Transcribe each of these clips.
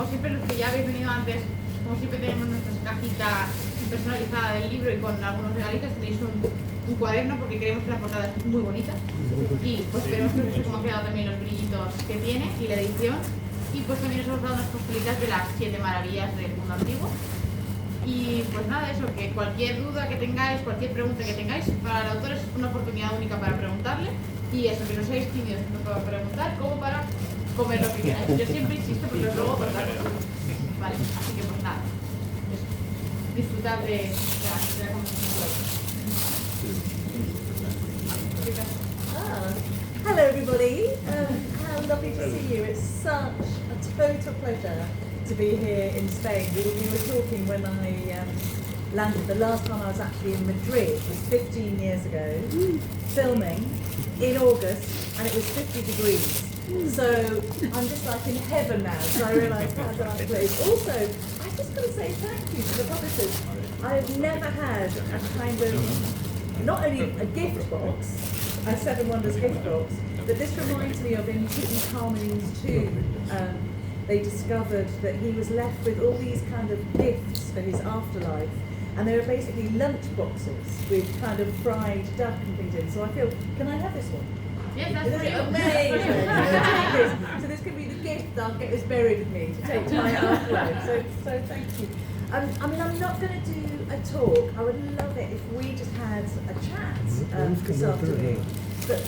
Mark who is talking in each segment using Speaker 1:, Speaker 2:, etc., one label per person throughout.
Speaker 1: siempre, los que ya habéis venido antes, como siempre tenemos nuestra cajita personalizada del libro y con algunos regalitos, tenéis un cuaderno porque creemos que la portada es muy bonita y pues esperemos que os haya como quedado también los brillitos que tiene y la edición, y pues también os hemos dado unas postalitas de las 7 maravillas del mundo antiguo. Y pues nada, eso, que cualquier duda que tengáis, cualquier pregunta que tengáis, para el autor es una oportunidad única para preguntarle, y eso, que no seáis tímidos tanto para preguntar como para comer lo que queráis. Yo siempre insisto porque luego cortarlo. Vale, así que pues nada, eso. Disfrutar de la conversación.
Speaker 2: Hello everybody, how lovely to see you. It's such a total pleasure to be here in Spain. We were talking when I landed. The last time I was actually in Madrid was 15 years ago, filming in August, and it was 50 degrees. So I'm just like in heaven now, so I realise how nice place. Also, I just got to say thank you to the publishers. I've never had a kind of, not only a gift box, a Seven Wonders gift box, but this reminds me of in Tutankhamun's tomb. They discovered that he was left with all these kind of gifts for his afterlife, and they were basically lunch boxes with kind of fried duck and things in. So I feel, can I have this one?
Speaker 1: Yes, that's
Speaker 2: amazing. So this could be the gift. I'll get this buried with me to take to my afterlife. So thank you. I mean, I'm not going to do a talk. I would love it if we just had a chat this afternoon. But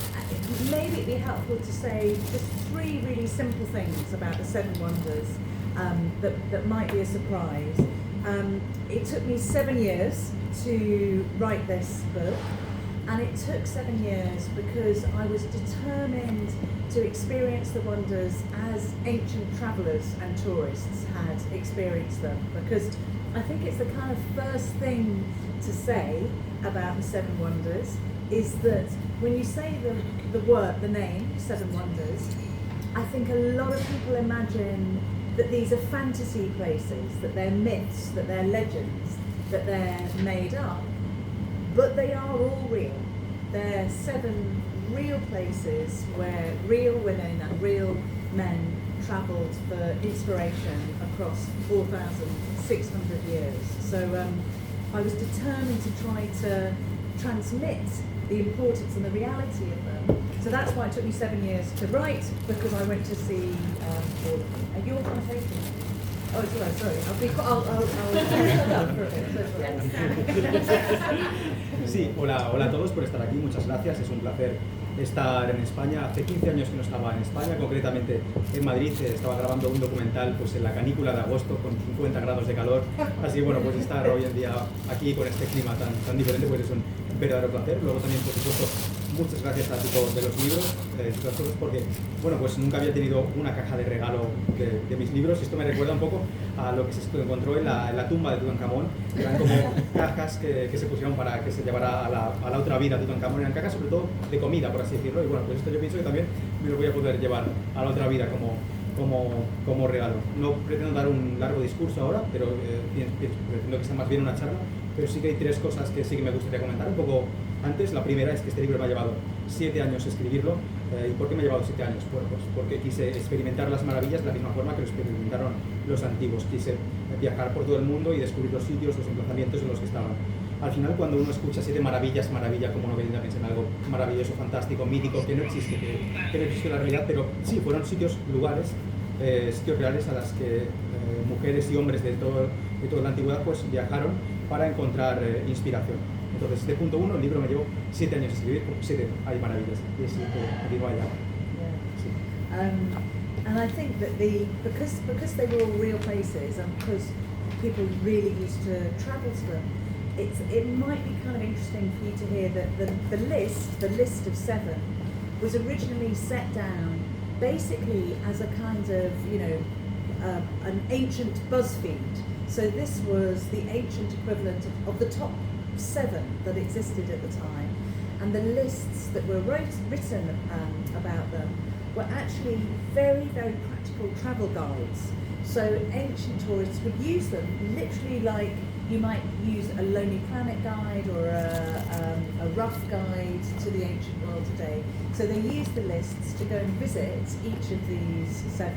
Speaker 2: maybe it'd be helpful to say just 3 really simple things about the Seven Wonders that might be a surprise. It took me 7 years to write this book, and it took 7 years because I was determined to experience the wonders as ancient travellers and tourists had experienced them, because I think it's the kind of first thing to say about the Seven Wonders is that when you say the name, Seven Wonders, I think a lot of people imagine that these are fantasy places, that they're myths, that they're legends, that they're made up. But they are all real. They're 7 real places where real women and real men travelled for inspiration across 4,600 years. So I was determined to try to transmit the importance and the reality of them. So that's why it took me 7 years to write, because I went to see all of them. And you're going to take it? Oh, it's all right, sorry. I'll shut up for a bit.
Speaker 3: Sí, hola a todos por estar aquí, muchas gracias, es un placer estar en España. Hace 15 años que no estaba en España, concretamente en Madrid, estaba grabando un documental pues en la canícula de agosto con 50 grados de calor, así que bueno, pues estar hoy en día aquí con este clima tan diferente pues es un verdadero placer. Luego también, por supuesto, muchas gracias a todos de los libros, estas cosas, porque bueno, pues nunca había tenido una caja de regalo de mis libros. Esto me recuerda un poco a lo que se encontró en la tumba de Tutankamón. Eran como cajas que se pusieron para que se llevara a la otra vida de Tutankamón. Eran cajas sobre todo de comida, por así decirlo, y bueno, pues esto yo pienso que también me lo voy a poder llevar a la otra vida como regalo. No pretendo dar un largo discurso ahora, pero pretendo que sea más bien una charla, pero sí que hay 3 cosas que sí que me gustaría comentar un poco antes. La primera es que este libro me ha llevado 7 años escribirlo. ¿Y por qué me ha llevado 7 años? Bueno, pues porque quise experimentar las maravillas de la misma forma que lo experimentaron los antiguos. Quise viajar por todo el mundo y descubrir los sitios, los emplazamientos en los que estaban. Al final, cuando uno escucha 7 maravillas, maravilla como novelista, piensa en algo maravilloso, fantástico, mítico, que no existe, que no existe en la realidad, pero sí, fueron sitios, lugares, sitios reales a las que mujeres y hombres de toda la antigüedad pues viajaron para encontrar inspiración. Entonces, de punto 1, el libro me llevó 7 años escribir, porque 7 hay maravillas, y así que continúa allá. Sí.
Speaker 2: And I think that because they were all real places, and because people really used to travel to them, it might be kind of interesting for you to hear that the list of 7, was originally set down basically as a kind of, an ancient BuzzFeed. So this was the ancient equivalent of the top 7 that existed at the time, and the lists that were written about them were actually very, very practical travel guides. So ancient tourists would use them literally like you might use a Lonely Planet guide or a rough guide to the ancient world today. So they used the lists to go and visit each of these 7.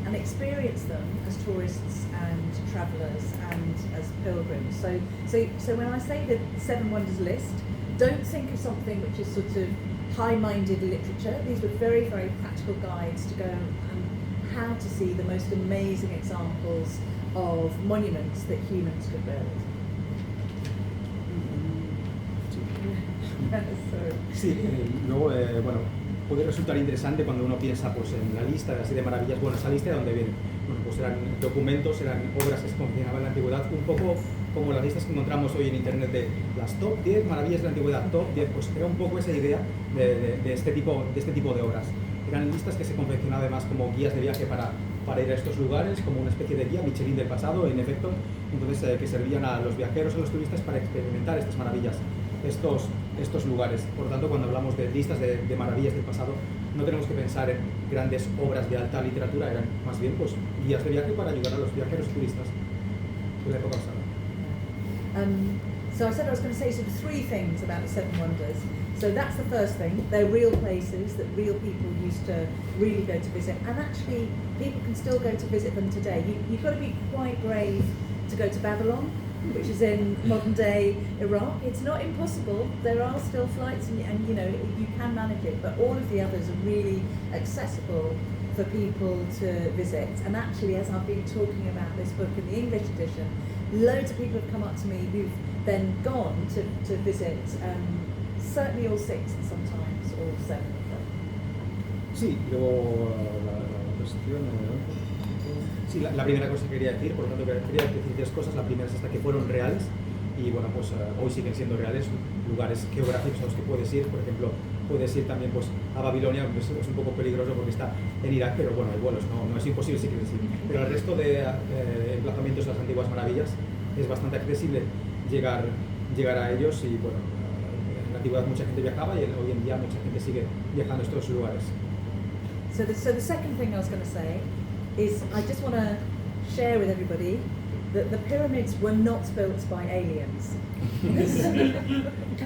Speaker 2: and experience them as tourists and travellers and as pilgrims. So when I say the Seven Wonders list, don't think of something which is sort of high-minded literature. These were very, very practical guides to go and how to see the most amazing examples of monuments that humans could build.
Speaker 3: Sí, luego, bueno, puede resultar interesante cuando uno piensa pues, en la lista de las 7 maravillas. Bueno, esa lista de dónde viene. Bueno, pues eran documentos, eran obras que se confeccionaban en la antigüedad, un poco como las listas que encontramos hoy en internet de las top 10 maravillas de la antigüedad, top 10, pues era un poco esa idea de este tipo de obras. Eran listas que se confeccionaban además como guías de viaje para ir a estos lugares, como una especie de guía Michelin del pasado, en efecto, entonces que servían a los viajeros, a los turistas para experimentar estas maravillas, estos lugares. Por lo tanto, cuando hablamos de listas de maravillas del pasado, no tenemos que pensar en grandes obras de alta literatura, eran más bien pues, guías de viaje para ayudar a los viajeros y turistas de la época pasada.
Speaker 2: So I said I was going to say sort of 3 things about the Seven Wonders. So that's the first thing. They're real places that real people used to really go to visit, and actually people can still go to visit them today. You've got to be quite brave to go to Babylon, which is in modern day Iraq. It's not impossible. There are still flights and you know, you can manage it, but all of the others are really accessible for people to visit. And actually, as I've been talking about this book in the English edition, loads of people have come up to me who've then gone to visit, certainly all 6 and sometimes all 7 of them.
Speaker 3: Sí, luego la cuestión... Sí, la primera cosa que quería decir, por lo tanto quería decir 3 cosas. La primera es esta, que fueron reales y bueno, pues hoy siguen siendo reales, lugares geográficos a los que puedes ir. Por ejemplo, puedes ir también pues, a Babilonia, pues, es un poco peligroso porque está en Irak, pero bueno, hay vuelos, no es imposible si quieres ir. Pero el resto de emplazamientos de las antiguas maravillas es bastante accesible llegar a ellos y bueno, en la antigüedad mucha gente viajaba y hoy en día mucha gente sigue viajando a estos lugares.
Speaker 2: So the second thing I was going to say is I just want to share with everybody that the pyramids were not built by aliens.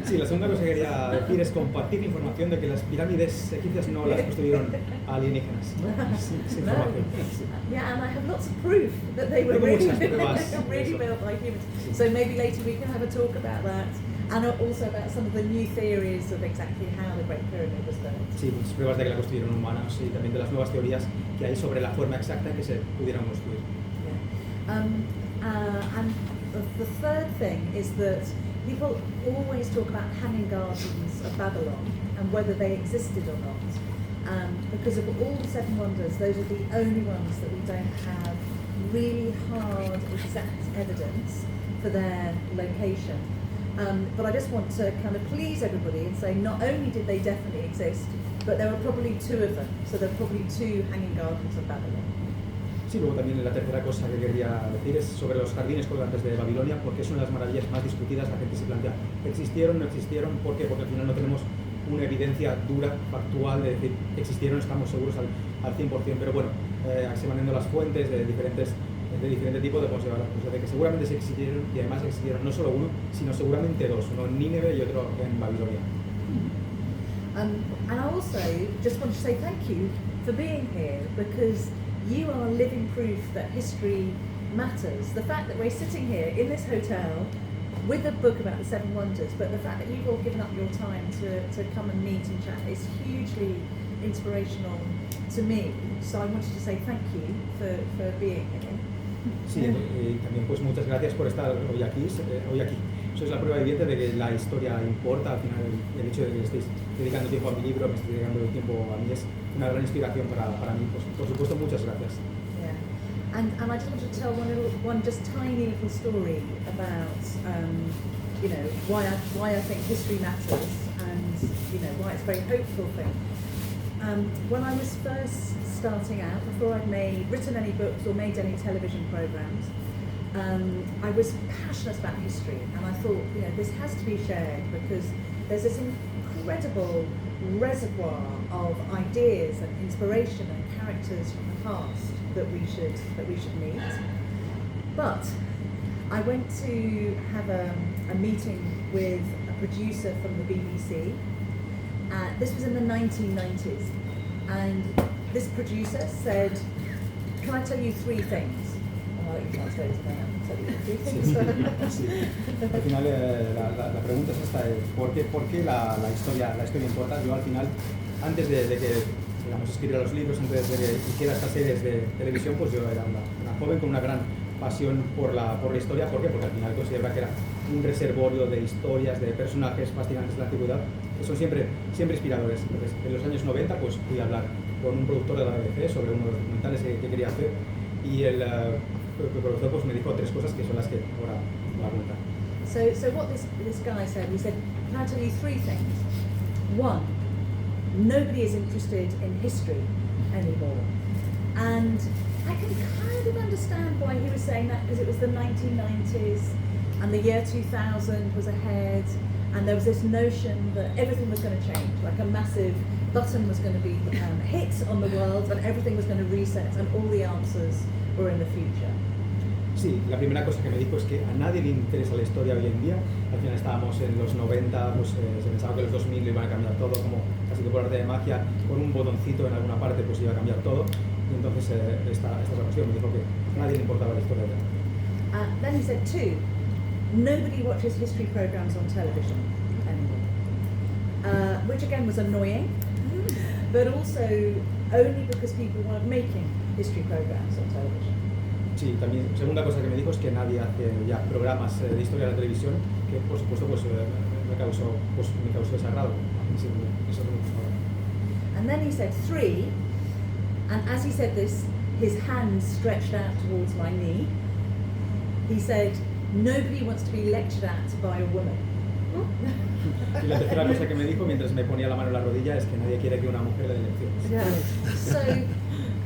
Speaker 3: Sí, la segunda cosa que quería decir es compartir información de que las pirámides egipcias no las construyeron alienígenas, ¿no? Sin información. Sí.
Speaker 2: Yeah, and I have lots of proof that they were really built by humans. So maybe later we can have a talk about that, and also about some of the new theories of exactly how the Great Pyramid was built.
Speaker 3: Sí, muchas pruebas de que la construyeron humanos y también de las nuevas teorías que hay sobre la forma exacta en que se pudieran construir.
Speaker 2: Yeah. And the third thing is that people always talk about hanging gardens of Babylon and whether they existed or not. Because of all the 7 wonders, those are the only ones that we don't have really hard, exact evidence for their location. But I just want to kind of please everybody and say not only did they definitely exist, but there were probably 2 of them. So there are probably 2 hanging gardens of Babylon.
Speaker 3: Sí, luego también la tercera cosa que quería decir es sobre los jardines colgantes de Babilonia, porque es una de las maravillas más discutidas. La gente se plantea, ¿existieron, no existieron? ¿Por qué? Porque al final no tenemos una evidencia dura, factual, de decir, existieron, estamos seguros al 100%, pero bueno, examinando las fuentes de diferente tipo, podemos llevar a la conclusión de que seguramente sí existieron, y además existieron no solo uno, sino seguramente 2, uno en Nínive y otro en Babilonia.
Speaker 2: And I also just want to say thank you for being here, because you are living proof that history matters. The fact that we're sitting here in this hotel with a book about the 7 wonders, but the fact that you've all given up your time to come and meet and chat is hugely inspirational to me. So I wanted to say thank you for being here.
Speaker 3: Sí, y también pues muchas gracias por estar hoy aquí. Sois la prueba viviente de que la historia importa. Al final el hecho de que estéis dedicando tiempo a mi libro, me estéis dedicando tiempo a mí, es una gran inspiración para mí. Pues, por supuesto, muchas gracias.
Speaker 2: Yeah. And I just want to tell one just tiny little story about you know, why I think history matters, and you know, why it's a very hopeful thing. When I was first starting out, before I'd written any books or made any television programs, I was passionate about history, and I thought, you know, this has to be shared because there's this incredible reservoir of ideas and inspiration and characters from the past that we should meet. But I went to have a meeting with a producer from the BBC. This was in the 1990s, and this producer said, can I tell you three things? I'll let you translate it then. I'll tell you three things.
Speaker 3: Sí. Al final la pregunta es esta, ¿por qué la historia importa? Yo al final, antes de que digamos, escribiera los libros, antes de que hiciera estas series de televisión, pues yo era una joven con una gran pasión por la historia. ¿Por qué? Porque al final consideraba que era un reservorio de historias, de personajes fascinantes de la antigüedad, que son siempre inspiradores. Entonces, en los años 90 pues fui a hablar con un productor de la BBC sobre uno de los documentales que quería hacer, y el productor pues me dijo tres cosas que son las que ahora voy a contar.
Speaker 2: So what this guy said, he said, can I tell you three things? One, nobody is interested in history anymore. And I can kind of understand why he was saying that, because it was the 1990s and the year 2000 was ahead, and there was this notion that everything was going to change, like a massive button was going to be hit on the world and everything was going to reset and all the answers were in the future.
Speaker 3: Sí, la primera cosa que me dijo es que a nadie le interesa la historia hoy en día. Al final estábamos en los 90, pues se pensaba que los 2000 iban a cambiar todo, como casi que por arte de magia, con un botoncito en alguna parte pues iba a cambiar todo. Y entonces esta cuestión me dijo que a nadie le importaba la historia.
Speaker 2: Then he said two, nobody watches history programs on television anymore, which again was annoying, but also only because people weren't making history programs on television.
Speaker 3: Sí, también, segunda cosa que me dijo es que nadie hace ya programas de historia de la televisión, que por supuesto pues me causó desagrado. Sí, eso no me gustaba.
Speaker 2: And then he said three, and as he said this, his hand stretched out towards my knee. He said, nobody wants to be lectured at by a woman.
Speaker 3: Y la tercera cosa que me dijo mientras me ponía la mano en la rodilla es que nadie quiere que una mujer le dé lecciones.
Speaker 2: Yeah. So,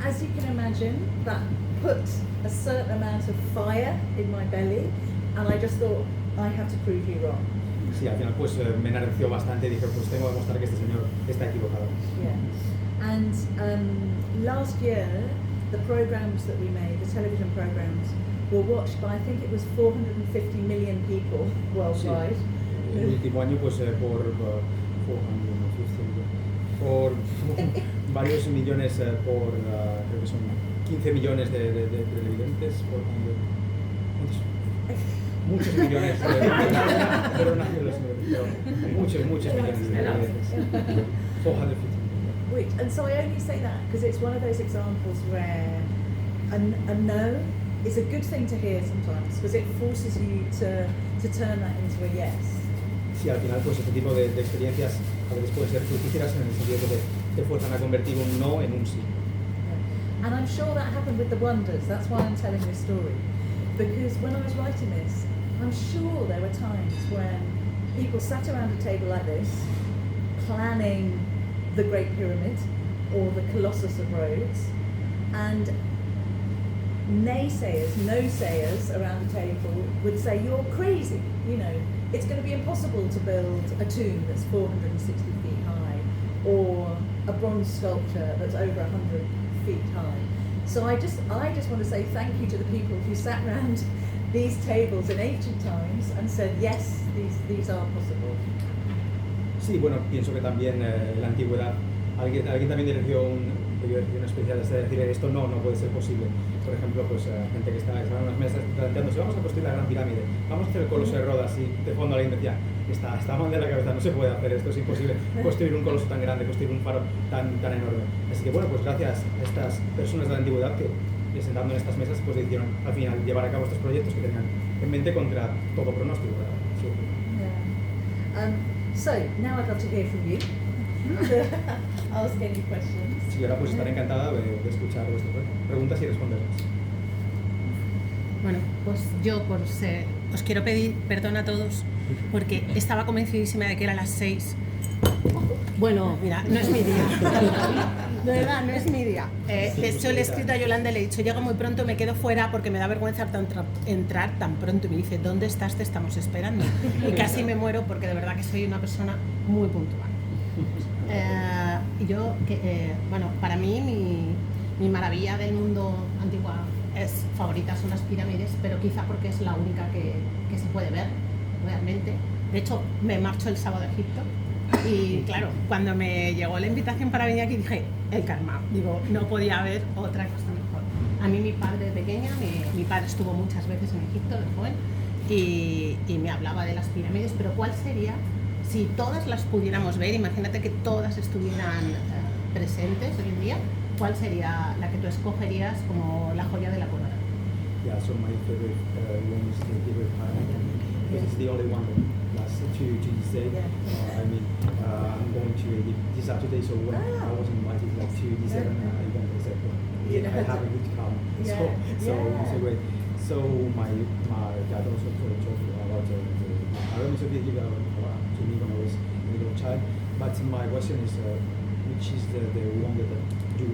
Speaker 2: as you can imagine, that put a certain amount of fire in my belly, and I just thought, I have to prove you wrong.
Speaker 3: Sí, al final pues me enardeció bastante y dije, pues tengo que demostrar que este señor está equivocado.
Speaker 2: Yeah. And last year, the programs that we made, the television programs, were watched by, I think it was 450 million people worldwide.
Speaker 3: Sí. El último año pues por varios millones, creo que son 15 millones de televidentes por año. Muchos millones muchos millones de televidentes. 450 million.
Speaker 2: And so I only say that because it's one of those examples where a no is a good thing to hear sometimes, because it forces you to turn that into a yes.
Speaker 3: Sí, al final pues este tipo de experiencias a veces pueden ser fructíferas en el sentido que te fuerzan a convertir un no en un sí.
Speaker 2: Yeah. And I'm sure that happened with the Wonders. That's why I'm telling this story, because when I was writing this, I'm sure there were times when people sat around a table like this, planning the Great Pyramid or the Colossus of Rhodes, and naysayers, no-sayers around the table would say, you're crazy, you know, it's going to be impossible to build a tomb that's 460 feet high or a bronze sculpture that's over 100 feet high. So I just want to say thank you to the people who sat around these tables in ancient times and said, yes, these are possible.
Speaker 3: Sí, bueno, pienso que también en la antigüedad alguien también dirigió una especial de decir esto no puede ser posible. Por ejemplo, pues gente que estaba en unas mesas planteándose, vamos a construir la Gran Pirámide, vamos a hacer el Coloso de Rodas, y de fondo alguien decía, está mal de la cabeza, no se puede hacer esto, es imposible construir un coloso tan grande, construir un faro tan enorme. Así que bueno, pues gracias a estas personas de la antigüedad que sentando en estas mesas pues decidieron al final llevar a cabo estos proyectos que tenían en mente contra todo pronóstico. Sí.
Speaker 2: Yeah. So now I'd love to hear from you. To ask any questions.
Speaker 3: Sí, ahora pues estaré encantada de escuchar vuestras preguntas y responderlas.
Speaker 4: Bueno, pues yo os quiero pedir perdón a todos porque estaba convencidísima de que era las 6. Bueno, mira, no es mi día. De verdad, no es mi día. De hecho, le he escrito a Yolanda y le he dicho, llego muy pronto, me quedo fuera porque me da vergüenza entrar tan pronto. Y me dice, ¿dónde estás? Te estamos esperando. Y casi me muero porque de verdad que soy una persona muy puntual. Bueno, para mí mi maravilla del mundo antiguo favorita son las pirámides, pero quizá porque es la única que se puede ver realmente. De hecho, me marcho el sábado a Egipto y claro, cuando me llegó la invitación para venir aquí dije, el karma, digo, no podía haber otra cosa mejor. A mí mi padre de pequeña, mi padre estuvo muchas veces en Egipto de joven y me hablaba de las pirámides, pero ¿cuál sería, si todas las pudiéramos ver, imagínate que todas estuvieran presentes hoy en día, cuál sería la que tú escogerías como la joya de la corona?
Speaker 3: Yeah, so my favorite one is the Great Pyramid because it's the only one that lasts to this day. I'm going to Egypt this Saturday, so when I was invited like to this event, I went and said, well, I have a good come. So it's a great. So my dad also told me about I don't know if he gave to me when I was a little child, but my question is which is the one that you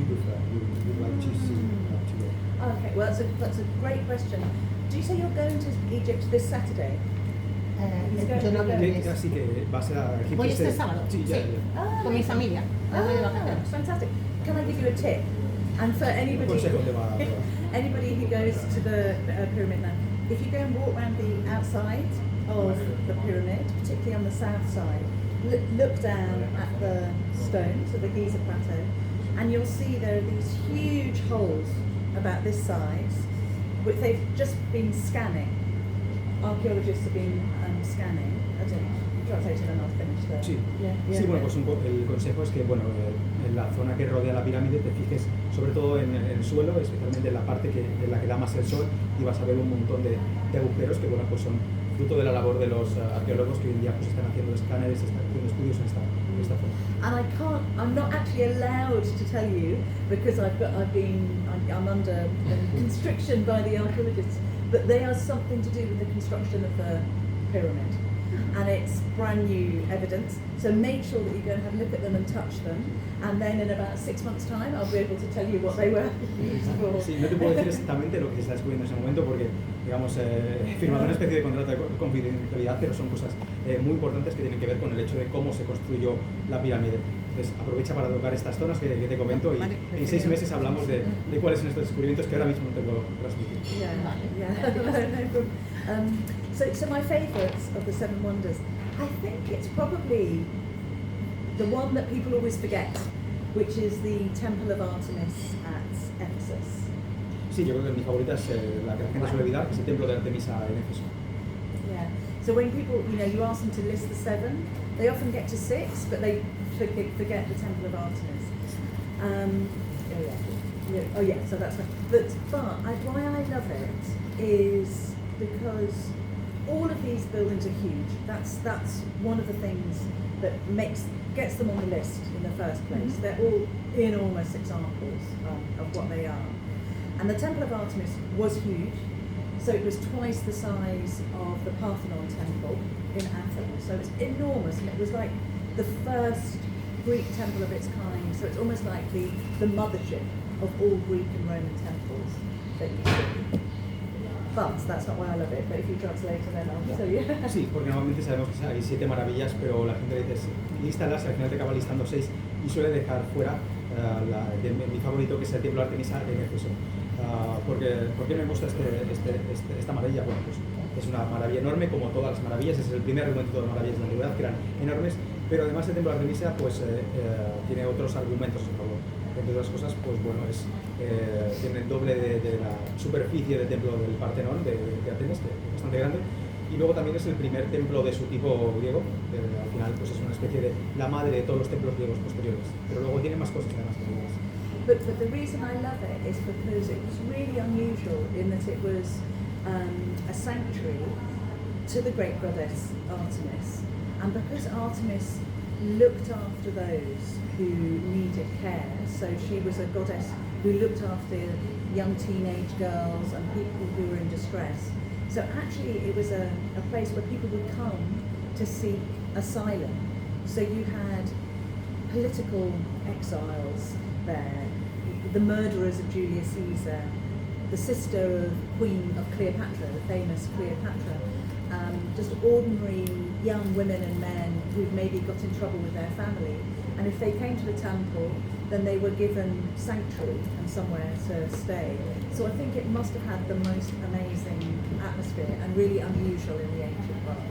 Speaker 3: prefer, you would like to see today?
Speaker 2: Okay, well that's a great question. Do you say you're going to Egypt this Saturday?
Speaker 4: Yo no
Speaker 3: Así que vas a Egipto.
Speaker 4: Voy este sábado,
Speaker 3: sí,
Speaker 4: sí, con mi familia. Voy de vacaciones.
Speaker 2: Fantastic. Can I give you a tip? And for anybody anybody who goes to the pyramid now, if you go and walk around the outside of the pyramid, particularly on the south side, look down at the stones of the Giza Plateau, and you'll see there are these huge holes about this size, which they've just been scanning. Archaeologists have been scanning. I don't know, translated and I'll finish there.
Speaker 3: Sí, sí, bueno, pues el consejo es que, bueno, en la zona que rodea la pirámide te fijes sobre todo en el suelo, especialmente en la parte en la que da más el sol, y vas a ver un montón de agujeros que, bueno, pues son fruto de la labor de los arqueólogos que hoy en día pues están haciendo escáneres, están haciendo estudios en esta zona.
Speaker 2: And I'm not actually allowed to tell you because I'm under constriction by the archaeologists, but they are something to do with the construction of the pyramid. And it's brand new evidence, so make sure that you go and have a look at them and touch them, and then in about 6 months' time I'll be able to tell you what they were used for.
Speaker 3: Sí, no te puedo decir exactamente lo que se está descubriendo en ese momento porque, digamos, he firmado una especie de contrato de confidencialidad, pero son cosas muy importantes que tienen que ver con el hecho de cómo se construyó la pirámide. Entonces aprovecha para tocar estas zonas que te comento y en 6 meses hablamos de cuáles son estos descubrimientos que ahora mismo no te puedo transmitir.
Speaker 2: So my favourites of the Seven Wonders, I think it's probably the one that people always forget, which is the Temple of Artemis at Ephesus.
Speaker 3: Sí, yo creo que mi favorita es la que la gente suele olvidar, que es el templo de Artemisa en Éfeso.
Speaker 2: Yeah. So when people, you ask them to list the 7, they often get to 6, but they forget the Temple of Artemis. So that's right. But why I love it is because all of these buildings are huge. That's one of the things that gets them on the list in the first place. They're all enormous examples of what they are. And the Temple of Artemis was huge, so it was twice the size of the Parthenon temple in Athens. So it's enormous, and it was like the first Greek temple of its kind. So it's almost like the mothership of all Greek and Roman temples that you see. But that's not why I love it, but if you translate it then I'll tell you.
Speaker 3: Sí, porque normalmente sabemos que hay 7 maravillas, pero la gente le dice, lístalas, y al final te acaba listando 6 y suele dejar fuera mi favorito, que es el templo de Artemisa en Éfeso. ¿Por qué me gusta esta maravilla? Bueno, pues es una maravilla enorme, como todas las maravillas, es el primer argumento de maravillas de la antigüedad, que eran enormes, pero además el templo de Artemisa pues, tiene otros argumentos a su favor. Entre otras cosas, pues bueno, tiene el doble de la superficie del templo del Partenón de Atenas, que es bastante grande, y luego también es el primer templo de su tipo griego, al final pues es una especie de la madre de todos los templos griegos posteriores, pero luego tiene más cosas además que griegos.
Speaker 2: But the reason I love it is because it was really unusual in that it was a sanctuary to the great goddess Artemis, and because Artemis looked after those who needed care, so she was a goddess who looked after young teenage girls and people who were in distress. So actually it was a place where people would come to seek asylum. So you had political exiles there, the murderers of Julius Caesar, the sister of Queen of Cleopatra, the famous Cleopatra, just ordinary young women and men who'd maybe got in trouble with their family, and if they came to the temple, then they were given sanctuary and somewhere to stay. So I think it must have had the most amazing atmosphere and really unusual in the ancient world.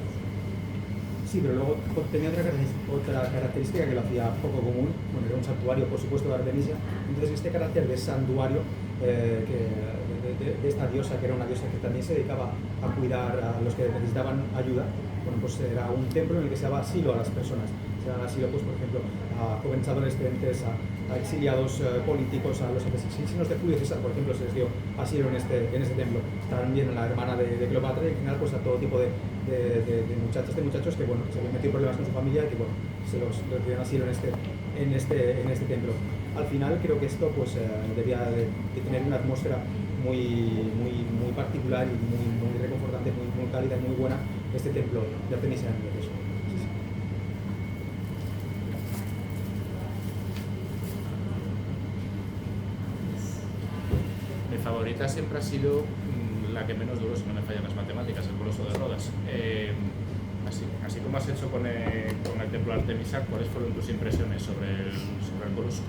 Speaker 3: Sí, pero luego tenía otra característica que lo hacía poco común. Bueno, era un santuario, por supuesto, de Artemisa. Entonces este carácter de santuario de esta diosa, que era una diosa que también se dedicaba a cuidar a los que necesitaban ayuda. Bueno, pues era un templo en el que se daba asilo a las personas. Se daba asilo, pues, por ejemplo, a jóvenes adolescentes, a exiliados políticos, a los asesinos de Julio César, por ejemplo, se les dio asilo en este templo. También a la hermana de Cleopatra y en general pues a todo tipo de muchachos que, bueno, que se habían metido problemas con su familia y que, bueno, se los dieron asilo en este templo. Al final creo que esto pues debía de tener una atmósfera muy particular y muy reconfortante, muy cálida y muy buena, este templo de Artemisa en Éfeso.
Speaker 5: Mi favorita siempre ha sido la que menos duró, si no me fallan las matemáticas, el Coloso de Rodas. Así como has hecho con el templo de Artemisa, ¿cuáles fueron tus impresiones sobre el Coloso?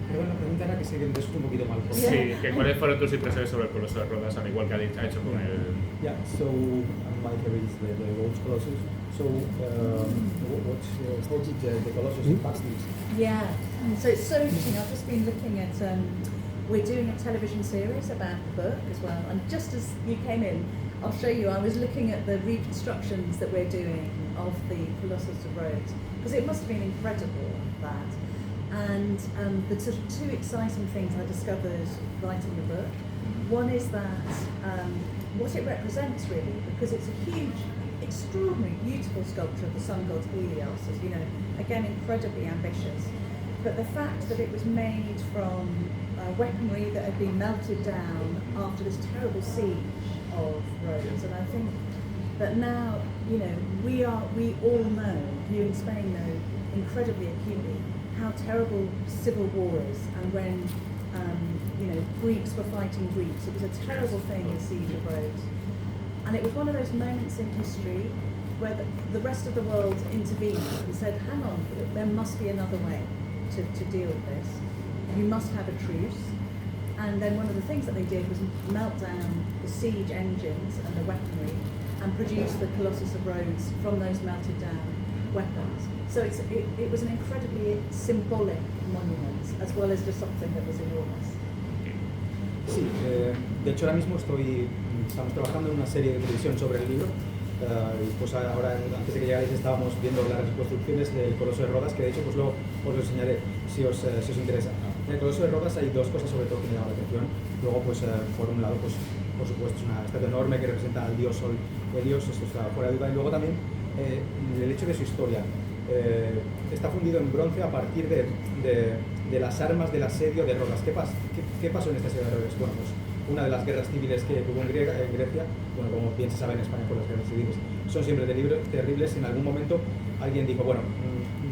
Speaker 3: Pero bueno, la pregunta era que se entendió un poquito mal.
Speaker 5: Sí, que ¿cuáles fueron tus impresiones sobre el Coloso de Rodas, al igual que ha hecho con el...
Speaker 3: Yeah, so my favorite is the Rhodes Colossus. So how did the Colossus impact you?
Speaker 2: Yeah, so it's so interesting. I've just been looking at, we're doing a television series about the book as well, and just as you came in, I'll show you, I was looking at the reconstructions that we're doing of the Colossus of Rhodes, because it must have been incredible, that. And the sort of two exciting things I discovered writing the book. One is that what it represents really, because it's a huge, extraordinary, beautiful sculpture of the sun god Helios, as you know, again incredibly ambitious. But the fact that it was made from weaponry that had been melted down after this terrible siege of Rhodes, and I think that now, you know, we all know, you in Spain know incredibly acutely how terrible civil war is, and when Greeks were fighting Greeks, it was a terrible thing, the siege of Rhodes. And it was one of those moments in history where the rest of the world intervened and said, hang on, there must be another way to deal with this. You must have a truce. And then one of the things that they did was melt down the siege engines and the weaponry and produce the Colossus of Rhodes from those melted down weapons. So it was an incredibly symbolic monument, as well as just something that was enormous.
Speaker 3: Sí, de hecho ahora mismo estamos trabajando en una serie de televisión sobre el libro. Y pues ahora, antes de que llegáis, estábamos viendo las reconstrucciones del Coloso de Rodas, que de hecho pues luego os lo enseñaré si os interesa. En el Coloso de Rodas hay dos cosas sobre todo que me llaman la atención. Luego, pues por un lado, pues por supuesto es una estatua enorme que representa al dios Sol, Helios, esto está fuera de duda. Y luego también el hecho de su historia. Está fundido en bronce a partir de las armas del asedio de Rodas. ¿Qué pasó en este asedio de Rodas? Bueno, pues una de las guerras civiles que hubo en Grecia, bueno, como bien se sabe en España con las guerras civiles, son siempre terribles. En algún momento alguien dijo, bueno,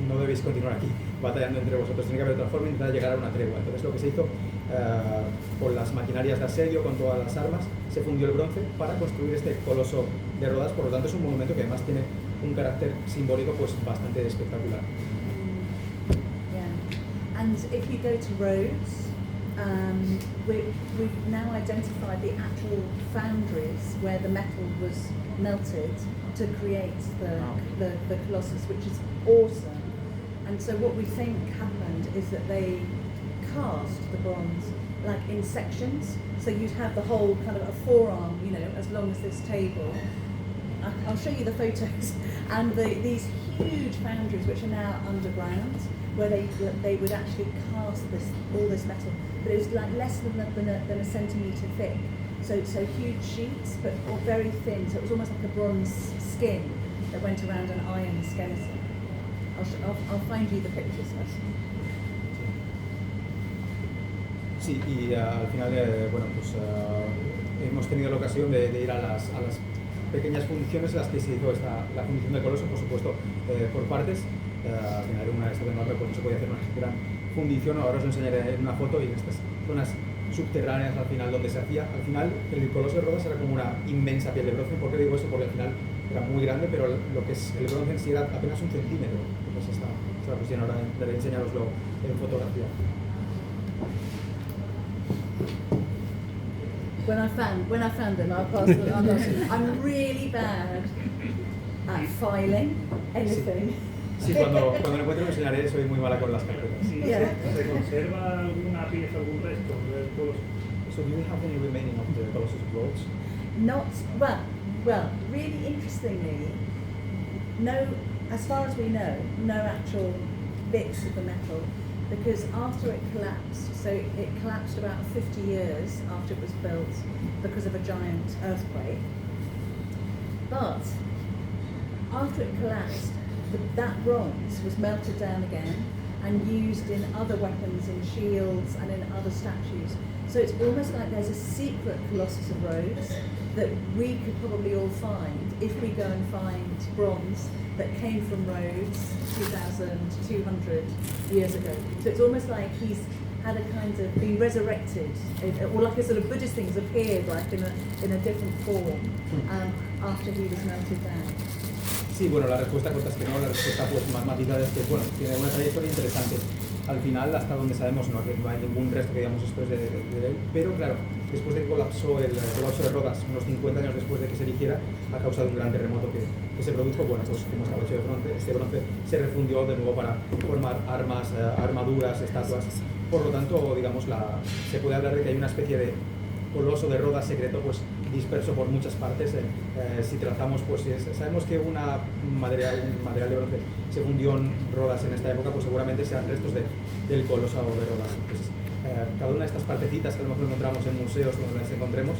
Speaker 3: no debéis continuar aquí batallando entre vosotros, tiene que haber otra forma de intentar llegar a una tregua. Entonces lo que se hizo con las maquinarias de asedio, con todas las armas, se fundió el bronce para construir este Coloso de Rodas. Por lo tanto es un monumento que además tiene un carácter simbólico pues bastante espectacular.
Speaker 2: Yeah. And if you go to Rhodes, we've now identified the actual foundries where the metal was melted to create the Colossus, which is awesome. And so what we think happened is that they cast the bronze like in sections, so you'd have the whole kind of a forearm, you know, as long as this table. I'll show you the photos, and these huge foundries which are now underground, where they would actually cast all this metal, but it was like less than a centimetre thick, so huge sheets, but all very thin, so it was almost like a bronze skin that went around an iron skeleton. I'll find you the pictures first.
Speaker 3: Sí, y al final, bueno, pues hemos tenido la ocasión de ir a las pequeñas fundiciones en las que se hizo la fundición del Coloso, por supuesto, por partes. Al final era una estatua enorme, pues no se podía hacer una gran fundición. Ahora os lo enseñaré en una foto, y en estas zonas subterráneas al final donde se hacía. Al final el Coloso de Rodas era como una inmensa piel de bronce. ¿Por qué digo esto? Porque al final era muy grande, pero lo que es el bronce en sí era apenas 1 centímetro. Entonces esta cuestión ahora deberé enseñaroslo en fotografía.
Speaker 2: When I found them, I'll pass them on. I'm really bad at filing anything.
Speaker 3: Sí, cuando lo encuentre lo enseñaré, soy muy mala con las carpetas.
Speaker 2: Yeah.
Speaker 6: ¿Se conserva alguna pieza, algún resto del Coloso?
Speaker 3: Eso So do you have any remaining of the Colossus of Rhodes?
Speaker 2: Not well. Really interestingly, no. As far as we know, no actual bits of the metal, because after it collapsed, so it collapsed about 50 years after it was built because of a giant earthquake. But after it collapsed, that bronze was melted down again and used in other weapons, in shields and in other statues. So it's almost like there's a secret Colossus of Rhodes that we could probably all find if we go and find bronze that came from Rhodes 2,200 years ago. So it's almost like he's had a kind of been resurrected, or like a sort of Buddhist thing has appeared like in a different form after he was melted down.
Speaker 3: Sí, bueno, la respuesta corta es que no, la respuesta pues más matizada es que, bueno, tiene una trayectoria interesante. Al final, hasta donde sabemos, no hay ningún resto que digamos después de él, pero claro, después de que colapsó el colapso de Rodas, unos 50 años después de que se erigiera, a causa de un gran terremoto que se produjo, bueno, pues como estaba hecho de bronce, este bronce se refundió de nuevo para formar armas, armaduras, estatuas. Por lo tanto, digamos, se puede hablar de que hay una especie de coloso de Rodas secreto, pues disperso por muchas partes. Si trazamos, pues sabemos que un material de bronce se fundió en Rodas en esta época, pues seguramente sean restos del coloso de Rodas. Pues, cada una de estas partecitas que a lo mejor encontramos en museos donde las encontremos,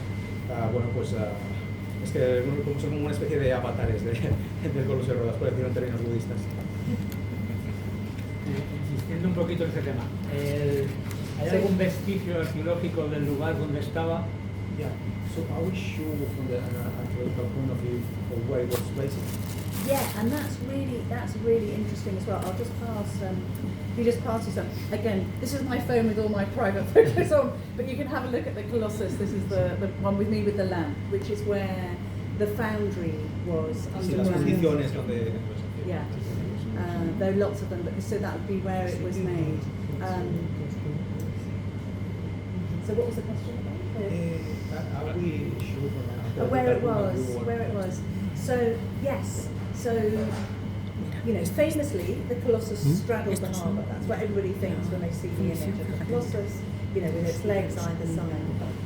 Speaker 3: bueno, pues es que son como una especie de avatares del coloso de Rodas, por decirlo en términos budistas.
Speaker 6: Insistiendo un poquito en ese tema, ¿hay algún vestigio arqueológico del lugar donde estaba?
Speaker 3: Yeah. So are we sure from the archaeological point of view of where it was placed?
Speaker 2: Yeah, and that's really interesting as well. I'll just pass. You just pass you some. Again, this is my phone with all my private photos on, but you can have a look at the Colossus. This is the one with me with the lamp, which is where the foundry was
Speaker 3: Sí, las
Speaker 2: underground.
Speaker 3: fundiciones donde.
Speaker 2: Yeah, there are lots of them, but so that would be where it was made. So what was the question again?
Speaker 3: Are we sure from
Speaker 2: Where it was. So yes, so you know, famously the Colossus straddled the harbour. That's what everybody thinks when they see the image of the Colossus, you know, with its legs either side.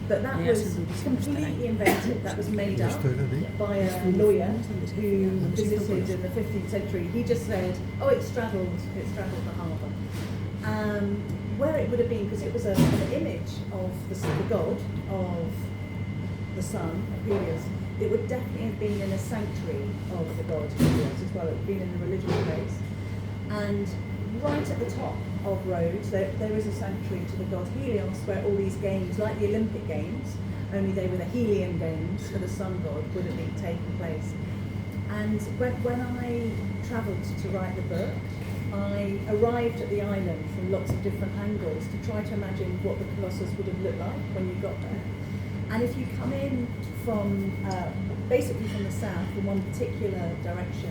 Speaker 2: But that was completely invented. That was made up by a lawyer who visited in the 15th century. He just said, "Oh, it straddled the harbour." Where it would have been, because it was an image of the god of the sun, Helios, it would definitely have been in a sanctuary of the god Helios as well. It would have been in a religious place. And right at the top of Rhodes, there is a sanctuary to the god Helios, where all these games, like the Olympic Games, only they were the Helian Games for the sun god, would have been taking place. And when I travelled to write the book, I arrived at the island from lots of different angles to try to imagine what the Colossus would have looked like when you got there. And if you come in from, basically from the south, in one particular direction,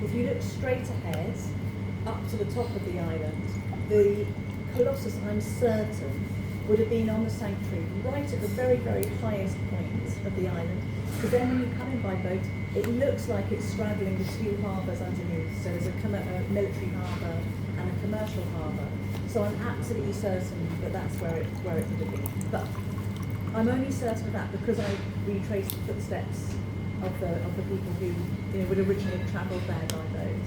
Speaker 2: if you look straight ahead, up to the top of the island, the Colossus, I'm certain, would have been on the sanctuary, right at the very, very highest point of the island. Because then when you come in by boat, it looks like it's straddling the two harbours underneath. So there's a military harbour and a commercial harbour. So I'm absolutely certain that that's where it would have been. But I'm only certain of that because I retraced the footsteps of the people who, you know, would originally have travelled there by boat.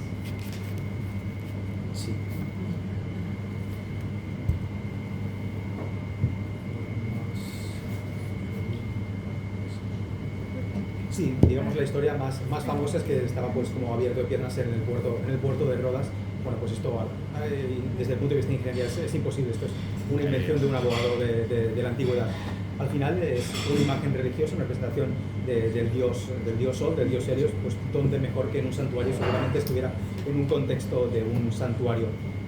Speaker 3: Sí. Sí, digamos la historia más famosa es que estaba pues como abierto de piernas en el puerto de Rodas. Bueno, pues esto desde el punto de vista de ingeniería es imposible, esto es una invención de un abogado de la antigüedad. Al final es una imagen religiosa, una representación del dios Sol, del dios Helios, pues donde mejor que en un santuario, seguramente estuviera en un contexto de un santuario.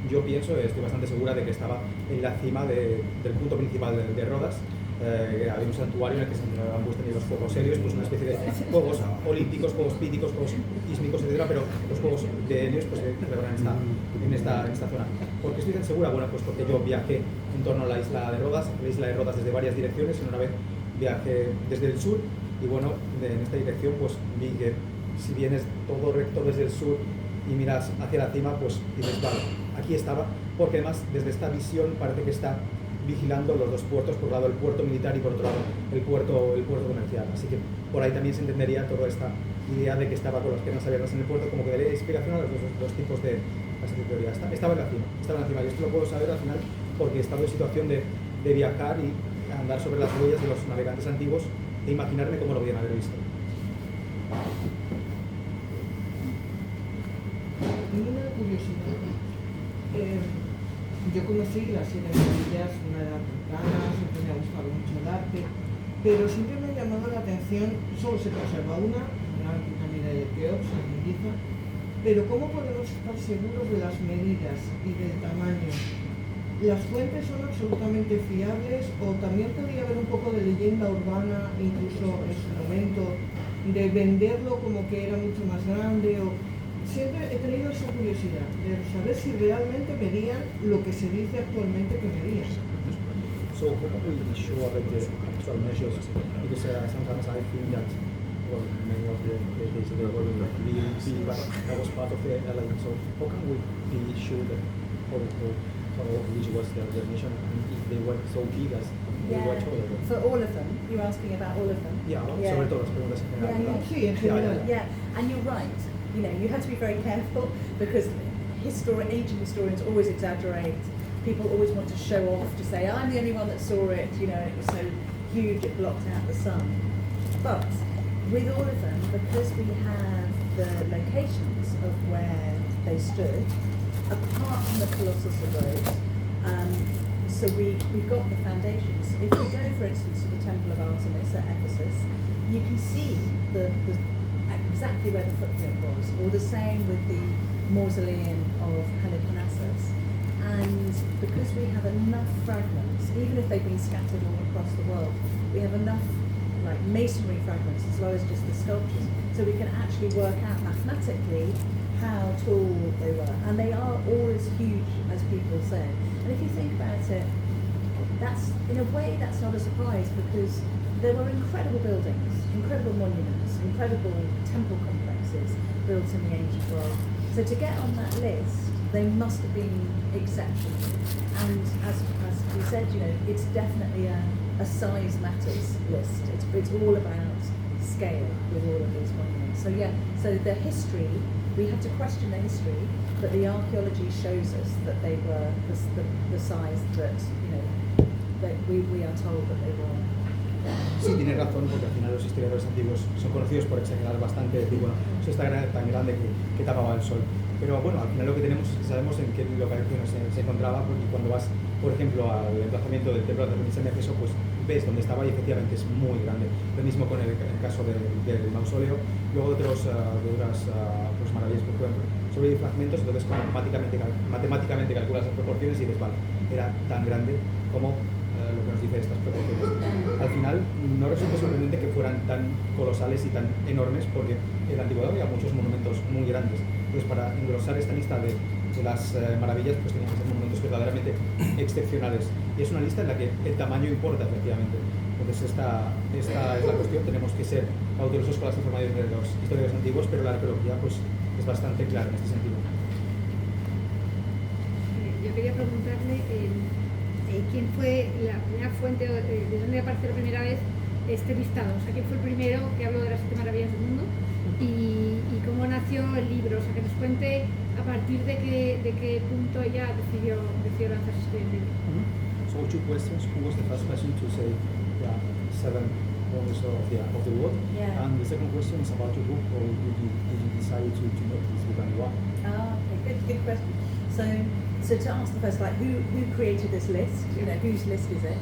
Speaker 3: Yo pienso, estoy bastante segura de que estaba en la cima del punto principal de Rodas. Había un santuario en el que se han puesto los fuegos Helios, pues una especie de juegos olímpicos, juegos píticos, juegos ísmicos, etc. Pero los juegos de Helios pues, se celebran en esta zona. ¿Por qué estoy tan segura? Bueno, pues porque yo viajé en torno a la isla de Rodas desde varias direcciones. En una vez viajé desde el sur y bueno, en esta dirección pues vi que si vienes todo recto desde el sur y miras hacia la cima, pues dices, vale, aquí estaba, porque además desde esta visión parece que está vigilando los dos puertos, por un lado el puerto militar y por otro lado el puerto comercial. Así que por ahí también se entendería toda esta idea de que estaba con las piernas abiertas en el puerto, como que daría explicación a los dos tipos de teoría. Estaba encima, y esto lo puedo saber al final porque he estado en situación de viajar y andar sobre las huellas de los navegantes antiguos e imaginarme cómo lo podían haber visto.
Speaker 7: Tengo una curiosidad. Yo conocí las Siete Maravillas a una edad temprana, siempre me ha gustado mucho el arte, pero siempre me ha llamado la atención, solo se conserva una pirámide de Keops en Giza, pero ¿cómo podemos estar seguros de las medidas y del tamaño? ¿Las fuentes son absolutamente fiables o también podría haber un poco de leyenda urbana, incluso en su momento, de venderlo como que era mucho más grande? Siempre he tenido esa curiosidad de saber si realmente medían lo que se dice actualmente que medían.
Speaker 3: So how can we be sure that the actual measures, because sometimes I think that many of the cases they were really big, but that was part of the element. So how can we be sure that how which was their mission and if they were so big as they were told?
Speaker 2: For all of them, you're asking about all of them.
Speaker 3: Yeah, sobre todo las preguntas en general.
Speaker 2: Yeah.
Speaker 7: Sí, en general.
Speaker 2: Yeah, and you're right. You know, you have to be very careful because ancient historians always exaggerate. People always want to show off, to say, I'm the only one that saw it, you know, it was so huge it blocked out the sun. But with all of them, because we have the locations of where they stood, apart from the Colossus of Rhodes, so we've got the foundations. If we go, for instance, to the Temple of Artemis at Ephesus, you can see the exactly where the footprint was, or the same with the mausoleum of Halicarnassus. And because we have enough fragments, even if they've been scattered all across the world, we have enough like masonry fragments as well as just the sculptures, so we can actually work out mathematically how tall they were. And they are all as huge as people say. And if you think about it, that's, in a way, that's not a surprise because there were incredible buildings, incredible monuments, incredible temple complexes built in the ancient world. So to get on that list, they must have been exceptional. And as we said, you know, it's definitely a size matters list. It's all about scale with all of these monuments. So yeah, so the history, we have to question the history, but the archaeology shows us that they were the size that, you know, that we are told that they were.
Speaker 3: Sí, tiene razón, porque al final los historiadores antiguos son conocidos por exagerar bastante, decir, bueno, eso está tan grande que tapaba el sol. Pero bueno, al final lo que tenemos es que sabemos en qué localización se encontraba, porque cuando vas, por ejemplo, al emplazamiento del templo de Artemis en Éfeso, pues ves dónde estaba y efectivamente es muy grande. Lo mismo con el caso del mausoleo, luego de otras pues, maravillas, por ejemplo, sobre fragmentos, entonces matemáticamente calculas las proporciones y dices, vale, era tan grande como lo que nos dice estas proporciones. Al final no resulta sorprendente que fueran tan colosales y tan enormes, porque en la antigüedad había muchos monumentos muy grandes. Entonces, para engrosar esta lista de las maravillas, pues tenían que ser monumentos verdaderamente excepcionales. Y es una lista en la que el tamaño importa, efectivamente. Entonces, esta es la cuestión. Tenemos que ser cautelosos con las informaciones de los historiadores antiguos, pero la arqueología pues, es bastante clara en este sentido.
Speaker 8: Yo quería preguntarle quién fue la primera fuente, de dónde apareció la primera vez este listado, o sea, quién fue el primero que habló de las 7 maravillas del mundo y cómo nació el libro, o sea, que nos cuente a partir de qué punto ella decidió lanzarse este libro.
Speaker 3: So 2 questions. Who was the first person to say 7 wonders of the world?
Speaker 2: Yeah.
Speaker 3: And the second question is about your book, or did you decide to make this book and why?
Speaker 2: Okay, good question. So to answer the first, like, who created this list? You know, whose list is it?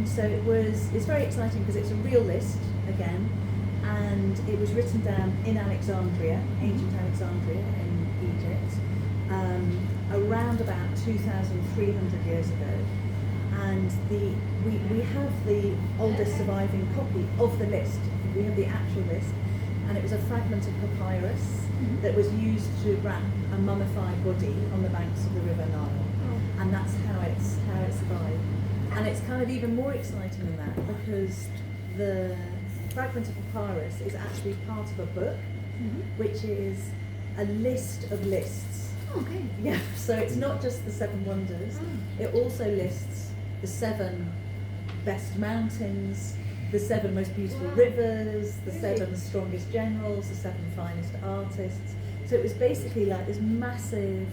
Speaker 2: So it's very exciting because it's a real list again, and it was written down in Alexandria, ancient Alexandria in Egypt, around about 2,300 years ago. And we have the oldest surviving copy of the list. We have the actual list, and it was a fragment of papyrus that was used to wrap a mummified body on the banks of the River Nile, and that's how it survived. And it's kind of even more exciting than that because the fragment of papyrus is actually part of a book, which is a list of lists.
Speaker 8: Okay.
Speaker 2: Yeah, so it's not just the 7 wonders. It also lists the 7 best mountains, the 7 most beautiful rivers, the 7 strongest generals, the 7 finest artists. So it was basically like this massive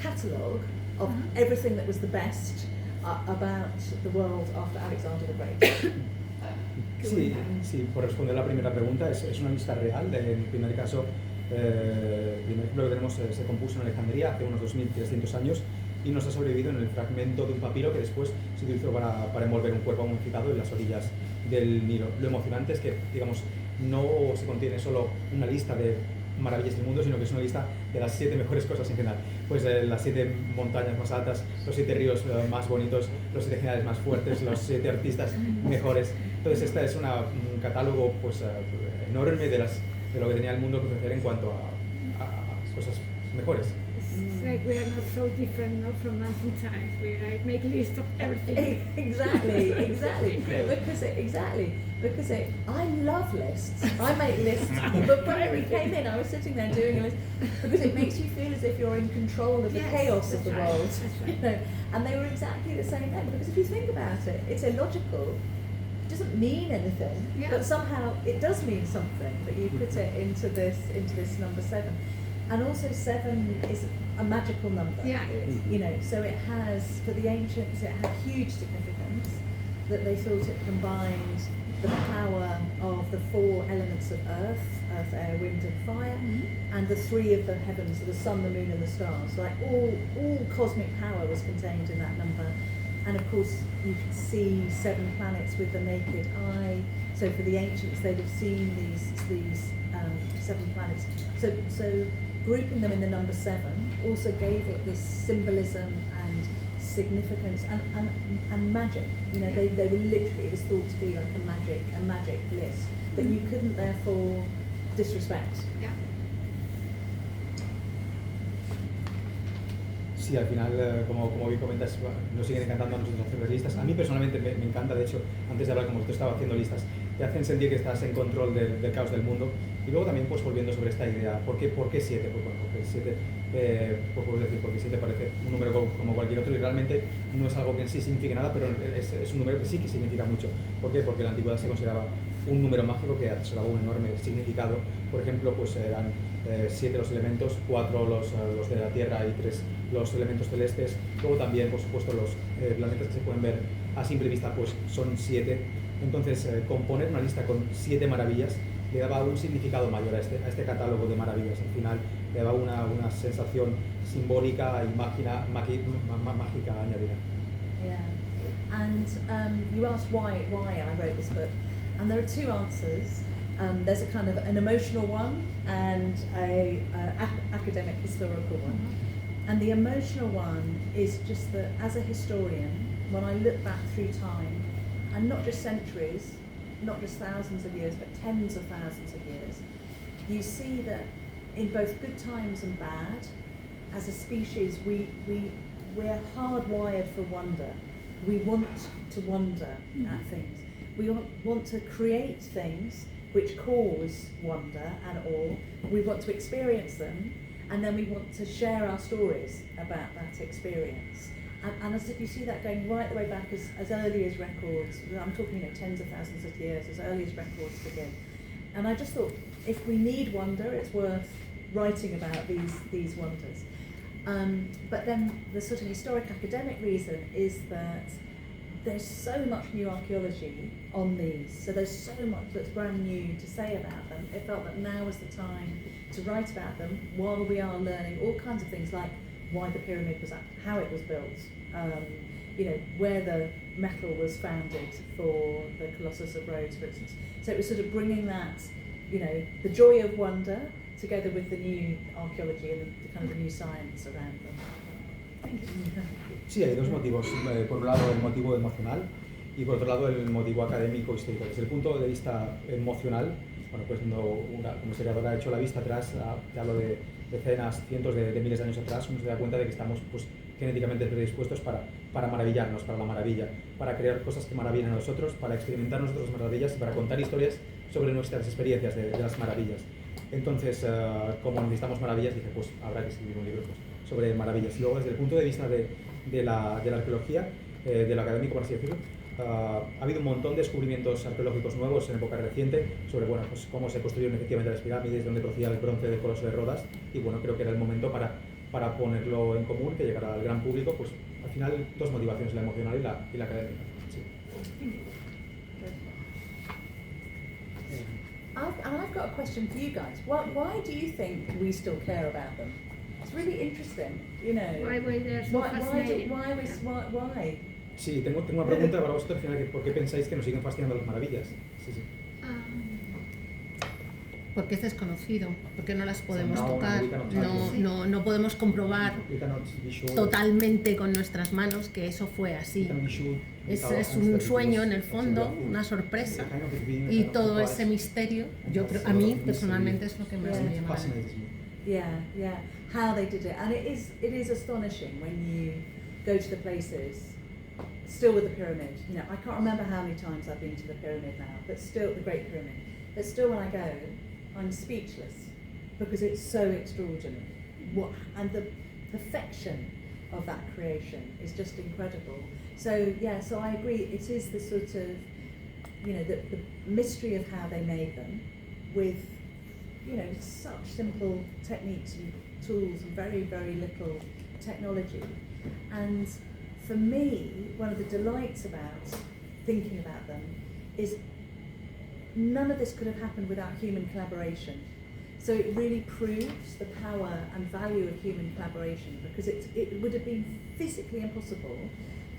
Speaker 2: catalogue of everything that was the best about the world after Alexander the Great.
Speaker 3: Sí, sí, por responder a la primera pregunta, es una lista real. En el primer caso, el primer ejemplo que tenemos se compuso en Alejandría hace unos 2300 años y nos ha sobrevivido en el fragmento de un papiro que después se utilizó para envolver un cuerpo momificado en las orillas del Nilo. Lo emocionante es que, digamos, no se contiene solo una lista de maravillas del mundo, sino que es una lista de las 7 mejores cosas en general. Pues las 7 montañas más altas, los 7 ríos más bonitos, los 7 generales más fuertes, los 7 artistas mejores. Entonces este es un catálogo pues enorme de lo que tenía el mundo que ofrecer en cuanto a cosas mejores.
Speaker 8: It's like we are not so different, not from ancient times. We like make lists of everything.
Speaker 2: Exactly. Because I love lists. I make lists. But when we came in, I was sitting there doing a list because it makes you feel as if you're in control of the chaos of the world. You know? And they were exactly the same then. Because if you think about it, it's illogical. It doesn't mean anything, but somehow it does mean something that you put it into this number 7. And also 7 is a magical number.
Speaker 8: Yeah, it is.
Speaker 2: You know, so it has, for the ancients, it had huge significance that they thought it combined the power of the 4 elements of earth, air, wind and fire, and the 3 of the heavens, so the sun, the moon and the stars. Like all cosmic power was contained in that number. And of course, you could see 7 planets with the naked eye. So for the ancients, they'd have seen these 7 planets. So grouping them in the number 7 also gave it this symbolism and significance and magic. You know, they were literally, it was thought to be like a magic list that you couldn't therefore disrespect.
Speaker 8: Yeah.
Speaker 3: Sí, al final, como bien comentas, nos siguen encantando a nosotros hacer las listas. A mí personalmente me encanta, de hecho, antes de hablar como tú estaba haciendo listas, te hacen sentir que estás en control del caos del mundo. Y luego también pues volviendo sobre esta idea, ¿por qué 7? Pues bueno, porque 7, pues puedo decir, porque 7 parece un número como cualquier otro y realmente no es algo que en sí signifique nada, pero es un número que sí que significa mucho. ¿Por qué? Porque en la antigüedad se consideraba un número mágico que atesoraba un enorme significado. Por ejemplo, pues eran 7 los elementos, 4 los de la Tierra y 3 los elementos celestes. Luego también, por supuesto, los planetas que se pueden ver a simple vista pues son 7. Entonces, componer una lista con 7 maravillas le daba un significado mayor a este catálogo de maravillas. Al final le daba una sensación simbólica y mágica añadida.
Speaker 2: Yeah, and you asked why I wrote this book, and there are 2 answers. There's a kind of an emotional one and a academic historical one. And the emotional one is just that as a historian, when I look back through time, and not just centuries, not just thousands of years, but tens of thousands of years, you see that in both good times and bad, as a species, we're hardwired for wonder. We want to wonder at things. We want to create things which cause wonder and awe. We want to experience them, and then we want to share our stories about that experience. And as if you see that going right the way back as early as records, I'm talking tens of thousands of years, as early as records begin. And I just thought, if we need wonder, it's worth writing about these wonders. But then the sort of historic academic reason is that there's so much new archaeology on these, so there's so much that's brand new to say about them. It felt that now was the time to write about them while we are learning all kinds of things like why the pyramid was up, how it was built, you know, where the metal was founded for the Colossus of Rhodes, for instance. So it was sort of bringing that, you know, the joy of wonder together with the new archaeology and the kind of the new science around them. Thank you.
Speaker 3: Sí, hay 2 motivos. Por un lado, el motivo emocional y por otro lado, el motivo académico histórico. Desde el punto de vista emocional, bueno, pues cuando como historiadora ha hecho la vista atrás, te hablo de decenas, cientos de miles de años atrás, uno se da cuenta de que estamos pues, genéticamente predispuestos para maravillarnos, para la maravilla, para crear cosas que maravillan a nosotros, para experimentar nosotros las maravillas y para contar historias sobre nuestras experiencias de las maravillas. Entonces, como necesitamos maravillas, dije, pues habrá que escribir un libro pues, sobre maravillas. Y luego, desde el punto de vista de la arqueología, de lo académico, por así decirlo. Ha habido un montón de descubrimientos arqueológicos nuevos en época reciente sobre bueno, pues cómo se construyeron efectivamente las pirámides, dónde procedía el bronce del Coloso de Rodas, y bueno, creo que era el momento para ponerlo en común, que llegara al gran público, pues al final dos motivaciones, la emocional y la académica. Sí.
Speaker 2: I've got a question for you guys. Why do you think we still care about them? It's really interesting, you know.
Speaker 8: Why they're so fascinating?
Speaker 2: Why?
Speaker 3: Sí, tengo una pregunta para vosotros al final, ¿por qué pensáis que nos siguen fascinando las maravillas? Sí, sí.
Speaker 4: Porque es desconocido, porque no las podemos
Speaker 3: No,
Speaker 4: tocar, no podemos comprobar totalmente con nuestras manos que eso fue así. Es un sueño en el fondo, una sorpresa, y todo ese misterio, yo creo, a mí personalmente es lo que más me llama la atención.
Speaker 2: Yeah. How they did it, and it is astonishing when you go to the places. Still with the pyramid, you know, I can't remember how many times I've been to the pyramid now, but still the Great Pyramid. But still, when I go, I'm speechless because it's so extraordinary. And the perfection of that creation is just incredible. So I agree. It is the sort of, you know, the mystery of how they made them, with, you know, such simple techniques and tools and very, very little technology. And for me, one of the delights about thinking about them is none of this could have happened without human collaboration. So it really proves the power and value of human collaboration, because it would have been physically impossible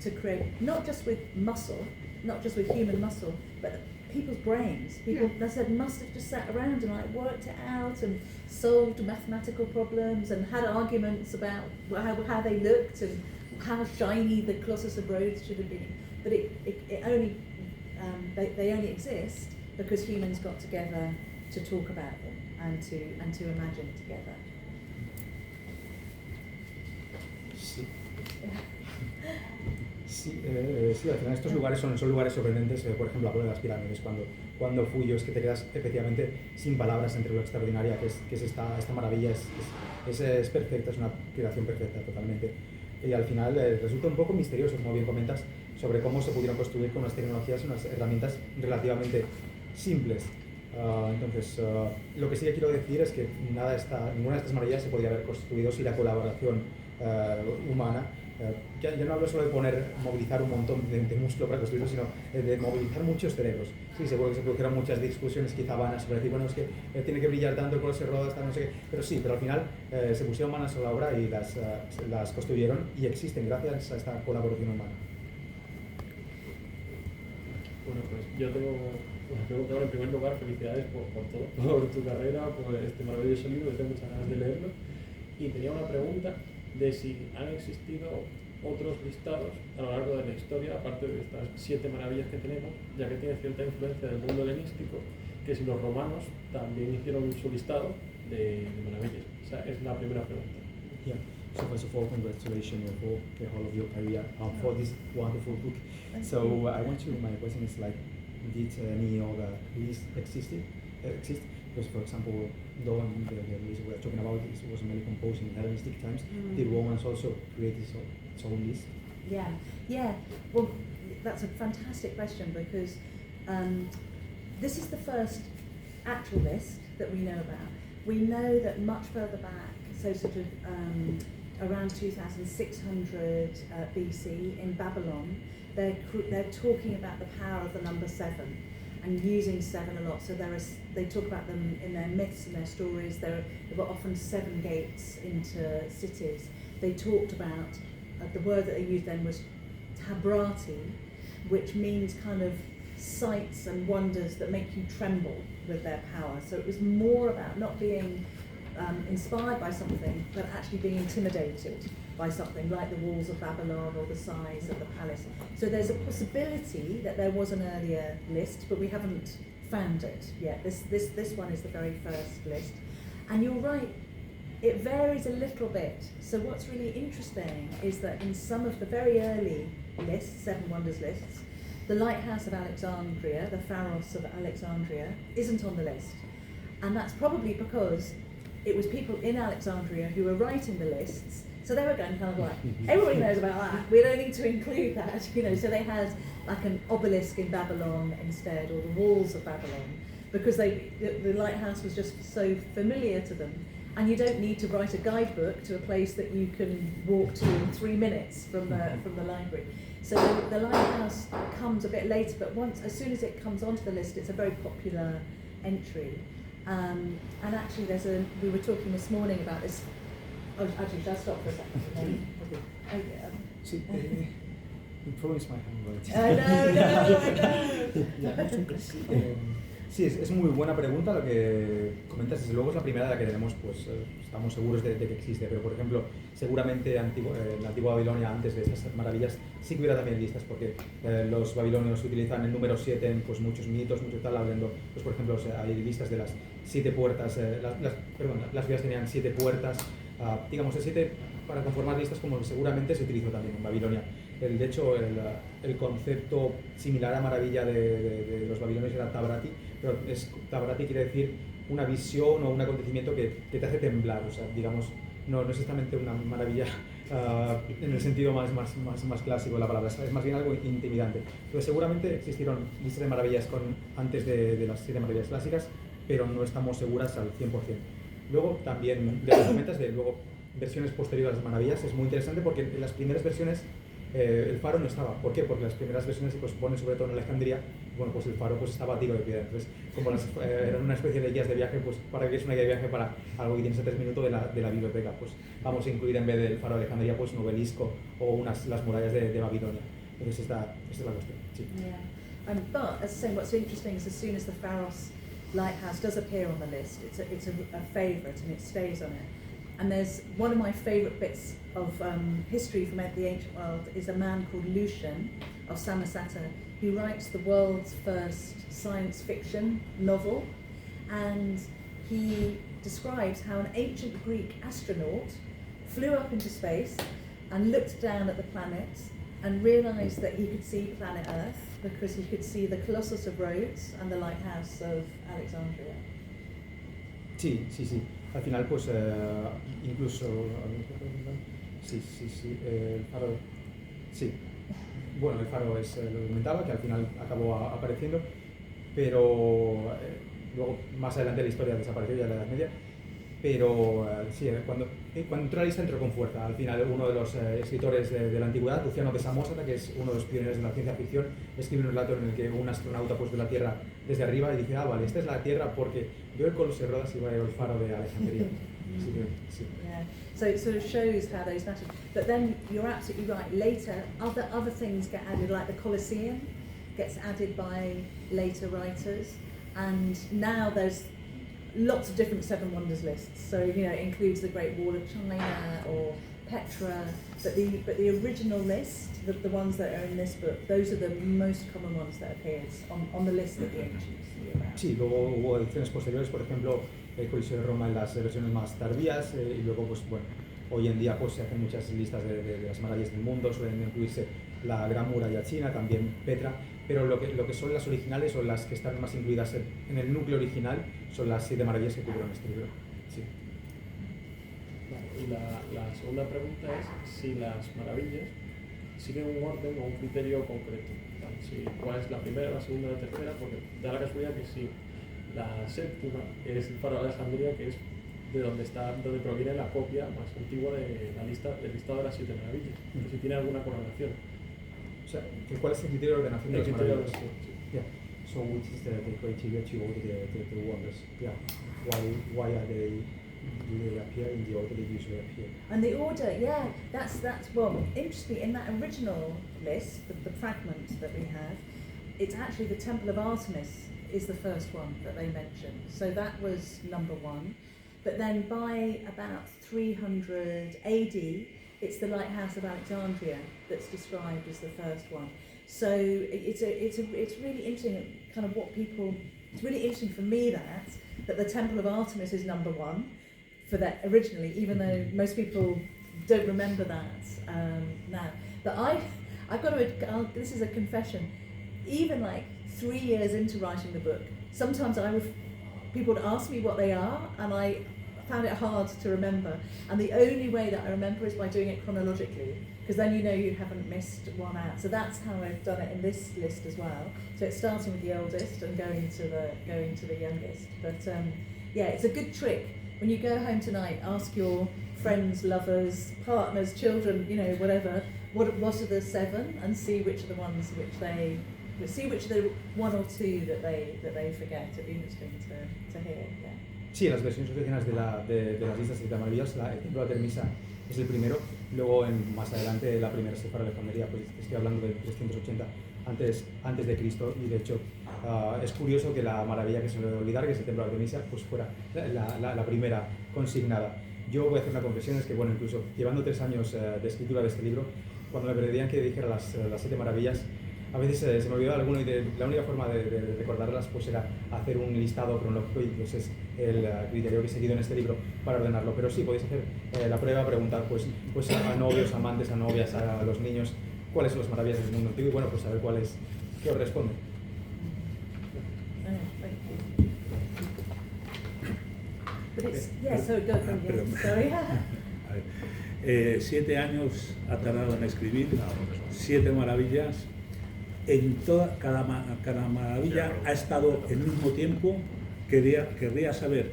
Speaker 2: to create, not just with muscle, not just with human muscle, but people's brains. People, they said, must have just sat around and like worked it out and solved mathematical problems and had arguments about how they looked and how shiny the Colossus of Rhodes should have been. But it only they only exist because humans got together to talk about them and to imagine together.
Speaker 3: Sí, al final estos lugares son lugares sorprendentes. Por ejemplo, hablo de las pirámides. Cuando fui yo, es que te quedas efectivamente sin palabras entre lo extraordinaria que es esta maravilla. Es perfecta, es una creación perfecta totalmente. Y al final resulta un poco misterioso, como bien comentas, sobre cómo se pudieron construir con unas tecnologías y unas herramientas relativamente simples. Entonces, lo que sí que quiero decir es que ninguna de estas maravillas se podría haber construido sin la colaboración humana. Ya no hablo solo de movilizar un montón de músculo para construirlo, sino de movilizar muchos cerebros. Sí, seguro que se produjeron muchas discusiones quizá vanas sobre decir, bueno, es que tiene que brillar tanto el Coloso de Rodas, no sé qué, pero al final se pusieron manos a la obra y las construyeron, y existen gracias a esta colaboración humana.
Speaker 9: Bueno, pues yo tengo una pregunta. En primer lugar, felicidades por todo, por tu carrera, por este maravilloso libro, tengo muchas ganas de leerlo. Y tenía una pregunta de si han existido otros listados a lo largo de la historia, aparte de estas 7 maravillas que tenemos, ya que tiene cierta influencia del mundo helenístico, que si los romanos también hicieron su listado de maravillas. O sea, es la primera pregunta.
Speaker 3: Yeah. So first of all, congratulations for the whole of your career for this wonderful book. So my question is like, did any other list exist? Because, for example, the list we are talking about was mainly composed in Hellenistic times. The Romans also created its own list.
Speaker 2: Yeah. Well, that's a fantastic question, because this is the first actual list that we know about. We know that much further back, so sort of around 2600 BC in Babylon, they're talking about the power of the number 7 and using 7 a lot. So they talk about them in their myths and their stories. There were often 7 gates into cities. They talked about, the word that they used then was tabrati, which means kind of sights and wonders that make you tremble with their power. So it was more about not being inspired by something, but actually being intimidated by something, like the walls of Babylon or the size of the palace. So there's a possibility that there was an earlier list, but we haven't found it yet. This one is the very first list. And you're right, it varies a little bit. So what's really interesting is that in some of the very early lists, 7 Wonders lists, the Lighthouse of Alexandria, the Pharos of Alexandria, isn't on the list. And that's probably because it was people in Alexandria who were writing the lists So they were going kind of like, everybody knows about that. We don't need to include that, you know. So they had like an obelisk in Babylon instead, or the walls of Babylon, because the lighthouse was just so familiar to them. And you don't need to write a guidebook to a place that you can walk to in 3 minutes from the library. So the lighthouse comes a bit later, but as soon as it comes onto the list, it's a very popular entry. And actually, we were talking this morning about this. Oh, actually, should I stop for a second?
Speaker 3: Sí, influence my handwriting.
Speaker 2: No.
Speaker 3: Sí, es muy buena pregunta lo que comentas. Desde luego es la primera de la que tenemos, pues estamos seguros de que existe. Pero, por ejemplo, seguramente en la antigua Babilonia, antes de estas maravillas, sí que hubiera también listas, porque los babilonios utilizan el número 7 en pues, muchos mitos, muchos tal, hablando, pues, por ejemplo, hay listas de las 7 puertas, las ciudades tenían 7 puertas, digamos, el 7 para conformar listas, como seguramente se utilizó también en Babilonia. De hecho, el concepto similar a maravilla de los babilonios era Tabrati, pero Tabrati quiere decir una visión o un acontecimiento que te hace temblar, o sea, digamos, no es exactamente una maravilla en el sentido más clásico de la palabra, es más bien algo intimidante. Entonces, seguramente existieron listas de maravillas antes de las 7 maravillas clásicas, pero no estamos seguras al 100%. Luego, también, de las comentas de luego versiones posteriores a las maravillas, es muy interesante porque en las primeras versiones el faro no estaba. ¿Por qué? Porque las primeras versiones se ponen sobre todo en Alejandría, bueno, pues el faro pues estaba a tiro de piedra. Entonces, como eran una especie de guías de viaje, pues para que es una guía de viaje para algo que tienes a 3 minutos de la biblioteca, pues vamos a incluir en vez del faro de Alejandría pues un obelisco o las murallas de Babilonia. Entonces esta es la cuestión. Sí.
Speaker 2: Yeah. But as I say, what's interesting is as soon as the Pharos lighthouse does appear on the list, it's a favourite and it stays on it. And there's one of my favourite bits of history from the ancient world is a man called Lucian of Samosata, who writes the world's first science fiction novel, and he describes how an ancient Greek astronaut flew up into space and looked down at the planets and realised that he could see planet Earth because he could see the Colossus of Rhodes and the lighthouse of Alexandria.
Speaker 3: Sí. Al final, pues, incluso... Sí, el faro... Sí. Bueno, el faro es lo que comentaba, que al final acabó apareciendo, pero luego, más adelante la historia desapareció ya en la Edad Media. Pero sí, cuando entró a la lista entró con fuerza. Al final, uno de los escritores de la antigüedad, Luciano de Samosata, que es uno de los pioneros de la ciencia ficción, escribe un relato en el que un astronauta pues, ve la Tierra desde arriba y dice, vale, esta es la Tierra porque veo el Coloso de Rodas y veo el faro de Alejandría. Sí.
Speaker 2: Yeah. So it sort of shows how those matter. But then you're absolutely right. Later, other things get added, like the Colosseum gets added by later writers, and now there's lots of different Seven Wonders lists. So you know, it includes the Great Wall of China or Petra. But the original list, the ones that are in this book, those are the most common ones that appeared on the list that the ancients knew about.
Speaker 3: Sí, luego hubo ediciones posteriores, por ejemplo, el Coliseo de Roma en las versiones más tardías, y luego, pues bueno, hoy en día pues se hacen muchas listas de las maravillas del mundo, suelen incluirse la Gran Muralla China, también Petra, pero lo que son las originales o las que están más incluidas en el núcleo original son las 7 maravillas que tuvieron este libro. Sí.
Speaker 9: Y la segunda pregunta es si las maravillas siguen un orden o un criterio concreto. ¿Cuál es la primera, la segunda, la tercera? Porque da la casualidad que si la séptima es el faro de Alejandría, que es de donde proviene la copia más antigua del listado de las 7 maravillas. Si tiene alguna correlación.
Speaker 3: O sea, ¿cuál es el criterio de ordenación de las maravillas? Yeah. So which is the criteria to order the wonders? Yeah. Why do they appear in the order they usually appear?
Speaker 2: And the order, yeah, that's well, interesting. In that original list, the fragment that we have, it's actually the Temple of Artemis is the first one that they mention. So that was number 1. But then by about 300 AD, it's the Lighthouse of Alexandria that's described as the first one. So it's really interesting, kind of what people. It's really interesting for me that the Temple of Artemis is number 1 for that originally, even though most people don't remember that now. But I've got to. This is a confession. Even like 3 years into writing the book, sometimes people would ask me what they are, and found it hard to remember. And the only way that I remember is by doing it chronologically, because then you know you haven't missed one out. So that's how I've done it in this list as well. So it's starting with the oldest and going to the youngest. But yeah, it's a good trick. When you go home tonight, ask your friends, lovers, partners, children, you know, whatever, what are the 7, and see which are the ones which they, see which are the 1 or 2 that they forget. It'd be interesting to hear. Yeah.
Speaker 3: Sí, las versiones originales de las listas de 7 maravillas, el templo de Artemisa es el primero, luego más adelante la primera Sephora de Alejandría, pues estoy hablando de 380 antes de Cristo, y de hecho es curioso que la maravilla que se me debe olvidar, que es el templo de Artemisa, pues fuera la primera consignada. Yo voy a hacer una confesión, es que bueno, incluso llevando 3 años de escritura de este libro, cuando me pedían que dijera las 7 maravillas, a veces se me olvidaba alguno, y la única forma de recordarlas pues era hacer un listado cronológico, y pues es el criterio que he seguido en este libro para ordenarlo. Pero sí, podéis hacer la prueba, preguntar pues a novios, amantes, a novias, a los niños, cuáles son las maravillas del mundo antiguo, y bueno, pues saber qué os responde.
Speaker 2: Sorry.
Speaker 10: 7 años ha tardado en escribir, 7 maravillas. En cada maravilla ha estado el mismo tiempo. Querría saber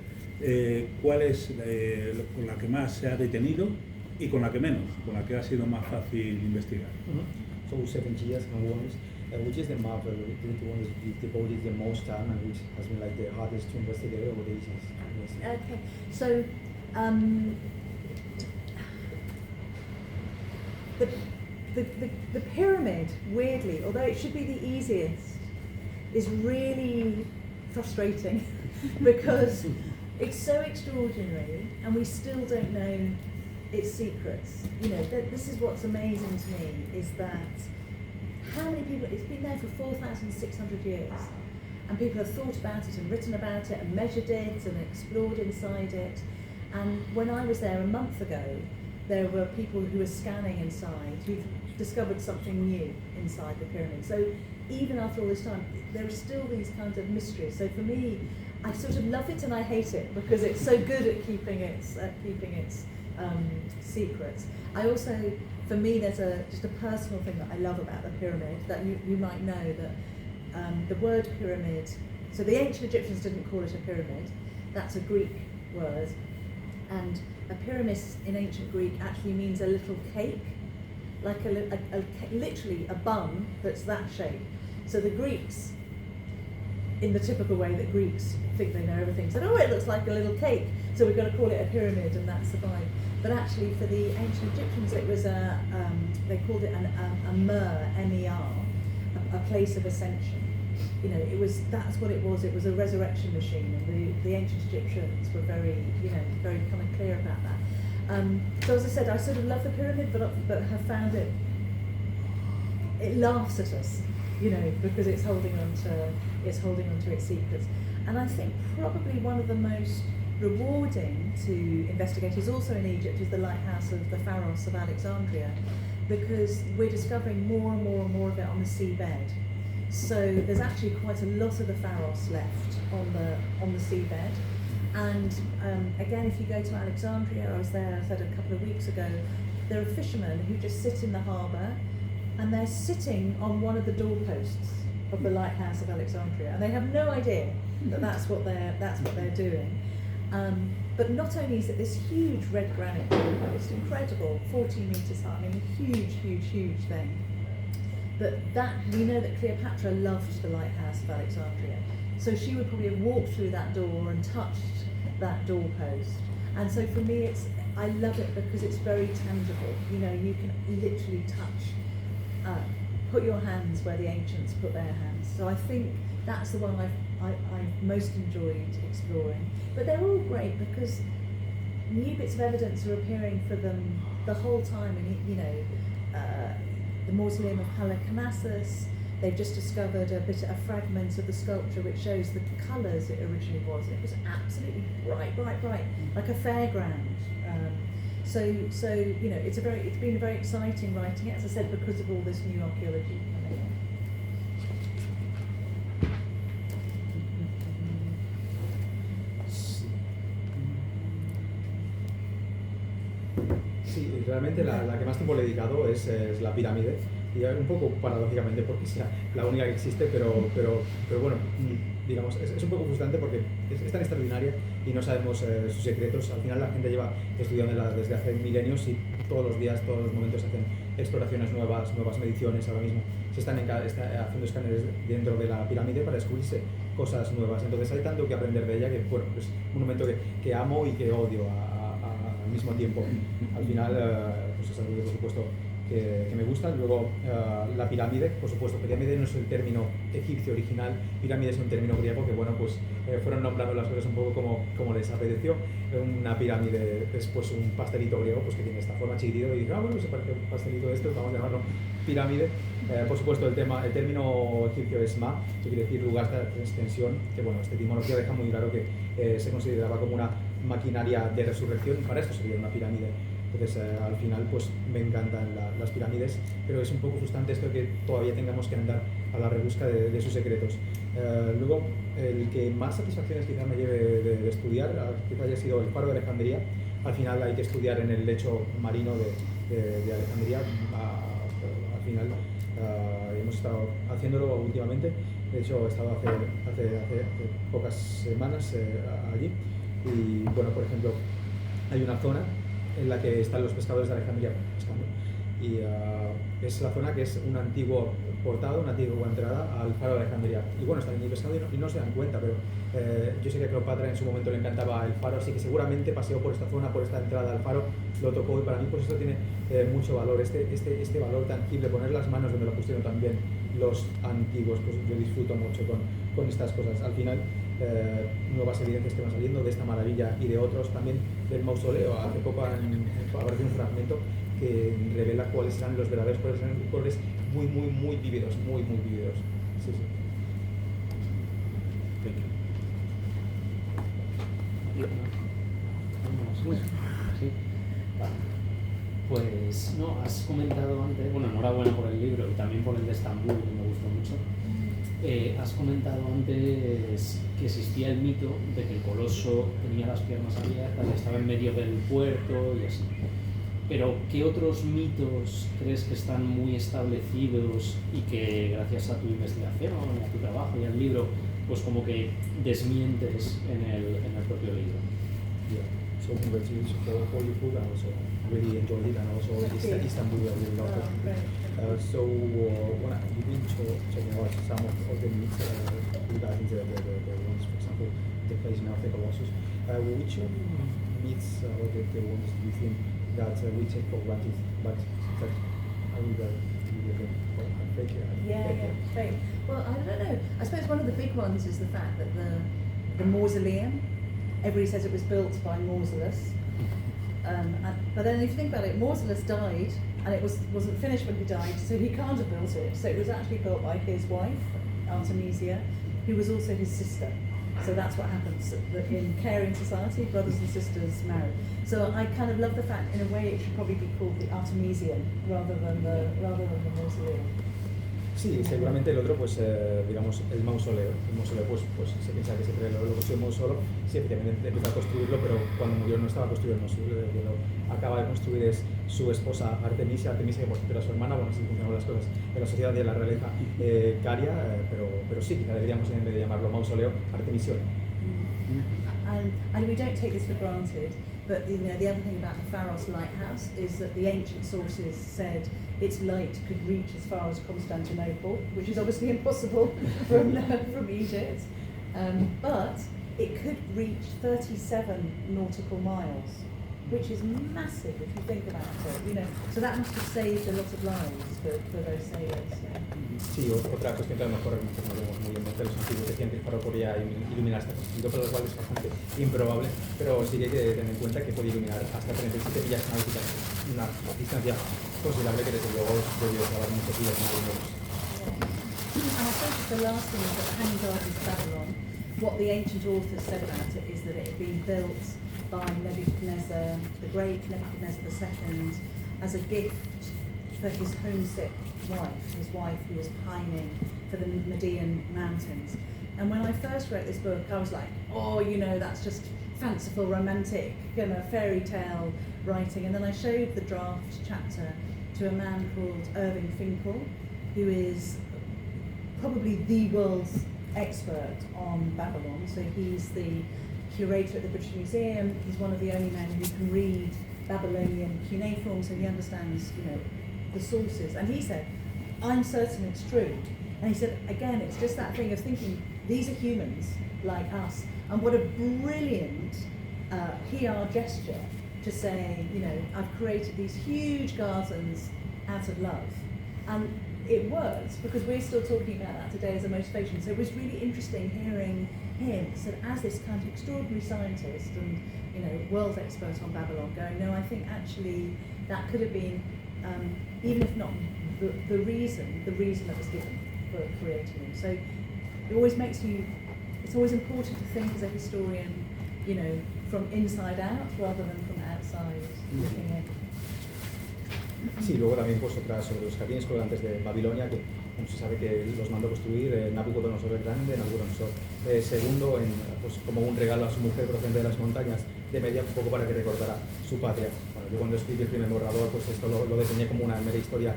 Speaker 10: cuál es con la que más se ha detenido y con la que menos, con la que ha sido más fácil investigar.
Speaker 3: So 7 years and ones, which is the marvel, the one is devoted the most time, and which has been like the hardest to investigate over the ages.
Speaker 2: Okay, so the pyramid, weirdly, although it should be the easiest, is really frustrating because it's so extraordinary and we still don't know its secrets. You know, this is what's amazing to me, is that how many people, it's been there for 4,600 years, and people have thought about it and written about it and measured it and explored inside it. And when I was there a month ago, there were people who were scanning inside who've discovered something new inside the pyramid. So even after all this time, there are still these kinds of mysteries. So for me, I sort of love it and I hate it, because it's so good at keeping its secrets. I also, for me, there's just a personal thing that I love about the pyramid that you might know, that the word pyramid, so the ancient Egyptians didn't call it a pyramid, that's a Greek word, and a pyramid in ancient Greek actually means a little cake, like literally a bun that's that shape. So the Greeks, in the typical way that Greeks think they know everything, said, oh, it looks like a little cake, so we've got to call it a pyramid, and that's the vibe. But actually for the ancient Egyptians it was they called it a mer, M-E-R, a place of ascension. You know, that's what it was a resurrection machine, and the ancient Egyptians were very kind of clear about that. So as I said, I sort of love the pyramid, but have found it laughs at us, you know, because it's holding on to its secrets. And I think probably one of the most rewarding to investigate is also in Egypt is the lighthouse of the Pharos of Alexandria, because we're discovering more and more and more of it on the seabed. So there's actually quite a lot of the Pharos left on the seabed. And again, if you go to Alexandria, I was there, I said a couple of weeks ago, there are fishermen who just sit in the harbour, and they're sitting on one of the doorposts of the lighthouse of Alexandria, and they have no idea that that's what they're doing. But not only is it this huge red granite doorpost, incredible, 14 metres high, I mean, huge thing. But we know that Cleopatra loved the lighthouse of Alexandria, so she would probably have walked through that door and touched that doorpost. And so for me, I love it because it's very tangible. You know, you can literally touch, put your hands where the ancients put their hands. So I think that's the one I've most enjoyed exploring. But they're all great because new bits of evidence are appearing for them the whole time. And you know, the mausoleum of Halicarnassus, they've just discovered a fragment of the sculpture which shows the colours it originally was. It was absolutely bright, like a fairground. So you know, it's been a very exciting writing, as I said, because of all this new archaeology coming in.
Speaker 3: Sí, realmente la que más tiempo le he dedicado es la pirámide, y un poco paradójicamente porque sea la única que existe, pero bueno, digamos, es un poco frustrante porque es tan extraordinaria y no sabemos sus secretos. Al final la gente lleva estudiándola desde hace milenios y todos los días, todos los momentos se hacen exploraciones nuevas mediciones. Ahora mismo se están haciendo escáneres dentro de la pirámide para descubrirse cosas nuevas. Entonces hay tanto que aprender de ella que, bueno, es un momento que amo y que odio al mismo tiempo. Al final, pues es algo que por supuesto que me gusta. Luego la pirámide, por supuesto, pirámide no es el término egipcio original, pirámide es un término griego que, bueno, pues fueron nombrando las cosas un poco como les apeteció. Una pirámide es pues un pastelito griego pues que tiene esta forma chiquitito y dije, bueno, se parece un pastelito de esto, vamos a llamarlo pirámide. Por supuesto el término egipcio es ma, que quiere decir lugar de extensión, que bueno, esta etimología deja muy claro que se consideraba como una maquinaria de resurrección, y para esto sería una pirámide. Entonces al final pues me encantan las pirámides, pero es un poco frustrante esto de que todavía tengamos que andar a la rebusca de sus secretos. Luego el que más satisfacciones quizás me lleve de estudiar quizás haya sido el Faro de Alejandría. Al final hay que estudiar en el lecho marino de Alejandría. Al final hemos estado haciéndolo últimamente. De hecho he estado hace pocas semanas allí, y bueno, por ejemplo, hay una zona en la que están los pescadores de Alejandría pescando, y es la zona que es un antiguo portado, una antigua entrada al Faro de Alejandría, y bueno, están allí pescando y no se dan cuenta, pero yo sé que a Cleopatra en su momento le encantaba el faro, así que seguramente paseó por esta zona, por esta entrada al faro, lo tocó, y para mí pues esto tiene mucho valor, este valor tangible, poner las manos donde lo pusieron también los antiguos. Pues yo disfruto mucho con estas cosas. Al final nuevas evidencias que van saliendo de esta maravilla y de otros, también del mausoleo. Hace poco apareció un fragmento que revela cuáles eran los verdaderos colores muy vívidos, muy vívidos. Sí, sí.
Speaker 11: Sí. Vale. Pues no, has comentado antes, bueno, enhorabuena por el libro y también por el de Estambul, que me gustó mucho. Has comentado antes que existía el mito de que el coloso tenía las piernas abiertas y estaba en medio del puerto y así. Pero ¿qué otros mitos crees que están muy establecidos y que gracias a tu investigación, a tu trabajo y al libro, pues como que desmientes en el propio libro?
Speaker 3: Yeah. So congratulations for your book. I also really enjoyed it, and also Istanbul I really loved it. So when you've been checking out some of the myths regarding the ones, for example, the placement of the Colossus, which myths or the ones do you think that we take for granted, but that are really fake?
Speaker 2: Fake. Well, I don't know. I suppose one of the big ones is the fact that the mausoleum, everybody says it was built by Mausolus, but then if you think about it, Mausolus died, and it wasn't finished when he died, so he can't have built it. So it was actually built by his wife, Artemisia, who was also his sister. So that's what happens in caring society, brothers and sisters marry. So I kind of love the fact, in a way, it should probably be called the Artemisium rather than the mausoleum.
Speaker 3: Sí, seguramente el otro, pues digamos, el mausoleo. El mausoleo, pues se piensa que se creó el mausoleo solo, sí, efectivamente empieza a construirlo, pero cuando murió no estaba construido el mausoleo, que lo acaba de construir es su esposa Artemisia, que por cierto era su hermana. Bueno, así funcionan las cosas en la sociedad de la realeza caria, pero sí, quizá deberíamos, en vez de llamarlo mausoleo, Artemisión.
Speaker 2: And we don't take this for granted, but the other thing about the Pharos lighthouse is that the ancient sources said its light could reach as far as Constantinople, which is obviously impossible from Egypt, but it could reach 37 nautical miles, which is massive if you think about it. So that must have saved a lot of lives for those sailors.
Speaker 3: Sí, otra cuestión que a lo mejor no tenemos muy en mente, los antiguos decían que el faro podía iluminar hasta 35, pero lo cual es bastante improbable, pero sí que hay que tener en cuenta que puede iluminar hasta 37 millas náuticas, una distancia considerable que desde luego debió llevar muchos días marineros.
Speaker 2: And I think the last thing is that Hanging Gardens of Babylon, what the ancient authors said about it is that it had been built by Nebuchadnezzar, the great Nebuchadnezzar II, as a gift for his homesick wife who was pining for the Median mountains. And when I first wrote this book, I was like, that's just fanciful, romantic, kind of fairy tale writing. And then I showed the draft chapter to a man called Irving Finkel, who is probably the world's expert on Babylon. So he's the curator at the British Museum. He's one of the only men who can read Babylonian cuneiform, so he understands, the sources. And he said, I'm certain it's true. And he said, again, it's just that thing of thinking, these are humans like us. And what a brilliant PR gesture to say, I've created these huge gardens out of love. And it works, because we're still talking about that today as a motivation. So it was really interesting hearing him, so as this kind of extraordinary scientist and world expert on Babylon, going, no, I think actually that could have been, even if not the reason that was given for creating them. So it always makes you, it's always important to think as a historian, from inside out rather than from outside looking in.
Speaker 3: Sí, luego también pues otra sobre los jardines colgantes de Babilonia, que se sabe que los mandó construir Nabucodonosor el Grande, Nabucodonosor II, pues como un regalo a su mujer procedente de las montañas de Media, un poco para que recordara su patria. Bueno, yo cuando escribí el primer borrador, pues esto lo diseñé como una mera historia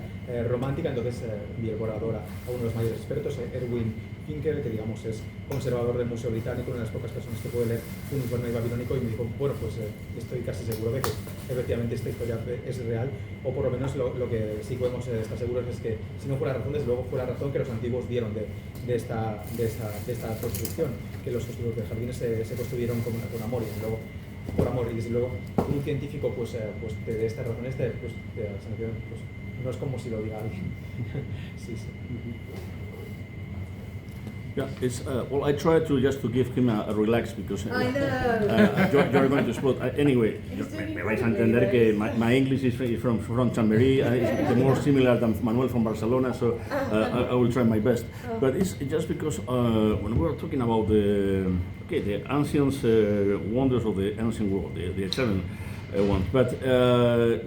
Speaker 3: romántica, entonces vi el borrador a uno de los mayores expertos, Erwin Finkel, que digamos es conservador del Museo Británico, una de las pocas personas que puede leer un informe babilónico, y me dijo, bueno, pues estoy casi seguro de que efectivamente esta historia es real, o por lo menos lo que sí podemos estar seguros es que, si no fuera razón, desde luego fue la razón que los antiguos dieron de esta construcción, que los jardines se construyeron con amor, y luego por amor, y desde luego un científico pues de estas razones pues no es como si lo diga alguien. Sí.
Speaker 12: Yeah, it's well. I try to just to give him a relax because
Speaker 2: I know.
Speaker 12: you're going to explode. Anyway, me vais a entender que my English is from Chamberí. It's more similar than Manuel from Barcelona, so I will try my best. But it's just because when we were talking about the ancient wonders of the ancient world, the seven ones, but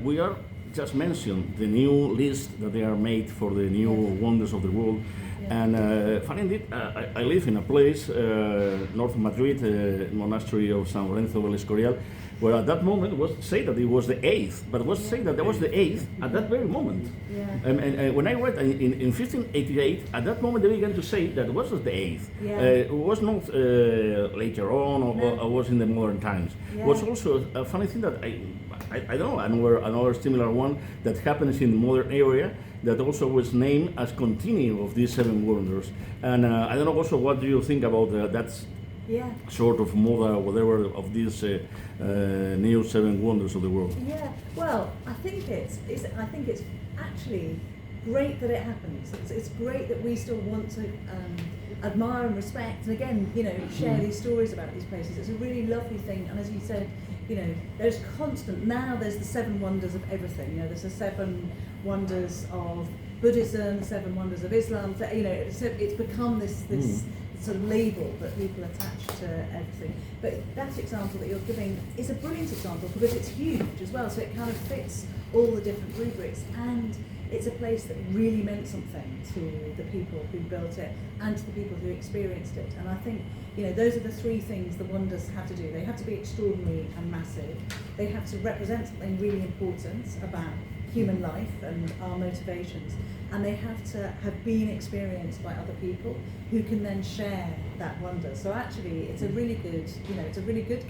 Speaker 12: we are just mentioned the new list that they are made for the new wonders of the world. And funny indeed, I live in a place north of Madrid, monastery of San Lorenzo del Escorial, where at that moment it was said that it was the 8th, but it was said that there was the 8th at that very moment.
Speaker 2: Yeah.
Speaker 12: And when I read in 1588, at that moment they began to say that it was the 8th.
Speaker 2: Yeah.
Speaker 12: It was not later on or was in the modern times.
Speaker 2: Yeah.
Speaker 12: It was also a funny thing that I don't know, another similar one that happens in the modern area that also was named as continue of these seven wonders. And I don't know also what do you think about that sort of moda or whatever of these new seven wonders of the world?
Speaker 2: Yeah, well, I think it's actually great that it happens. It's great that we still want to admire and respect, and again, share these stories about these places. It's a really lovely thing, and as you said, there's constant, now there's the seven wonders of everything. There's the seven wonders of Buddhism, seven wonders of Islam. It's become this sort of label that people attach to everything. But that example that you're giving is a brilliant example because it's huge as well, so it kind of fits all the different rubrics, and it's a place that really meant something to the people who built it and to the people who experienced it. And I think, those are the three things the wonders have to do. They have to be extraordinary and massive. They have to represent something really important about human life and our motivations. And they have to have been experienced by other people who can then share that wonder. So actually, it's a really good,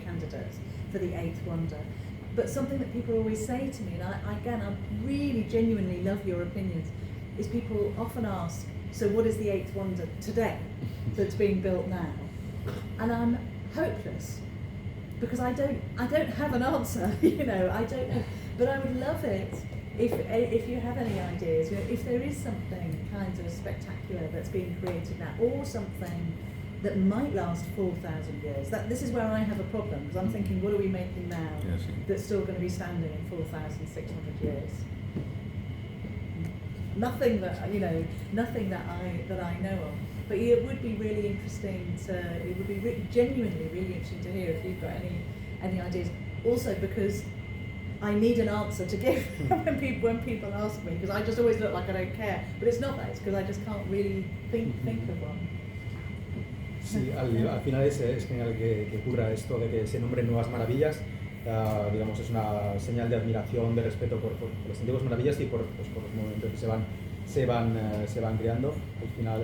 Speaker 2: candidate for the 8th wonder. But something that people always say to me, and I really genuinely love your opinions, is people often ask, so what is the 8th wonder today that's being built now? And I'm hopeless because I don't have an answer, I don't know. But I would love it if you have any ideas, if there is something kind of spectacular that's being created now, or something that might last 4,000 years. This is where I have a problem, because I'm thinking, what are we making now that's still going to be standing in 4,600 years? Nothing that I know of. But it would be really interesting genuinely really interesting to hear if you've got any ideas. Also because I need an answer to give when people ask me, because I just always look like I don't care. But it's not that, it's because I just can't really think of one.
Speaker 3: Sí, al final es genial que ocurra esto de que se nombren nuevas maravillas. Digamos, es una señal de admiración, de respeto por las antiguas maravillas y por los movimientos que se van creando. Al final,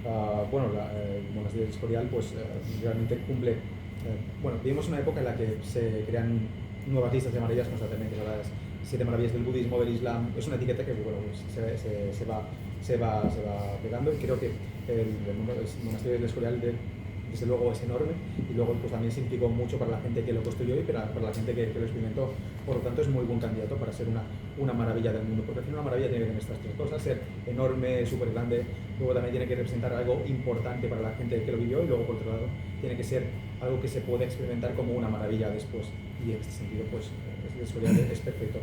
Speaker 3: el monasterio del Escorial pues realmente cumple. Vivimos una época en la que se crean nuevas listas de maravillas constantemente. Las 7 maravillas del budismo, del islam, es una etiqueta que se va pegando, y creo que el monasterio del Escorial desde luego es enorme, y luego pues también significó mucho para la gente que lo construyó y para la gente que lo experimentó. Por lo tanto, es muy buen candidato para ser una maravilla del mundo, porque al final una maravilla tiene que tener estas 3 cosas: ser enorme, súper grande, luego también tiene que representar algo importante para la gente que lo vivió, y luego por otro lado tiene que ser algo que se puede experimentar como una maravilla después, y en este sentido pues el Escorial es perfecto.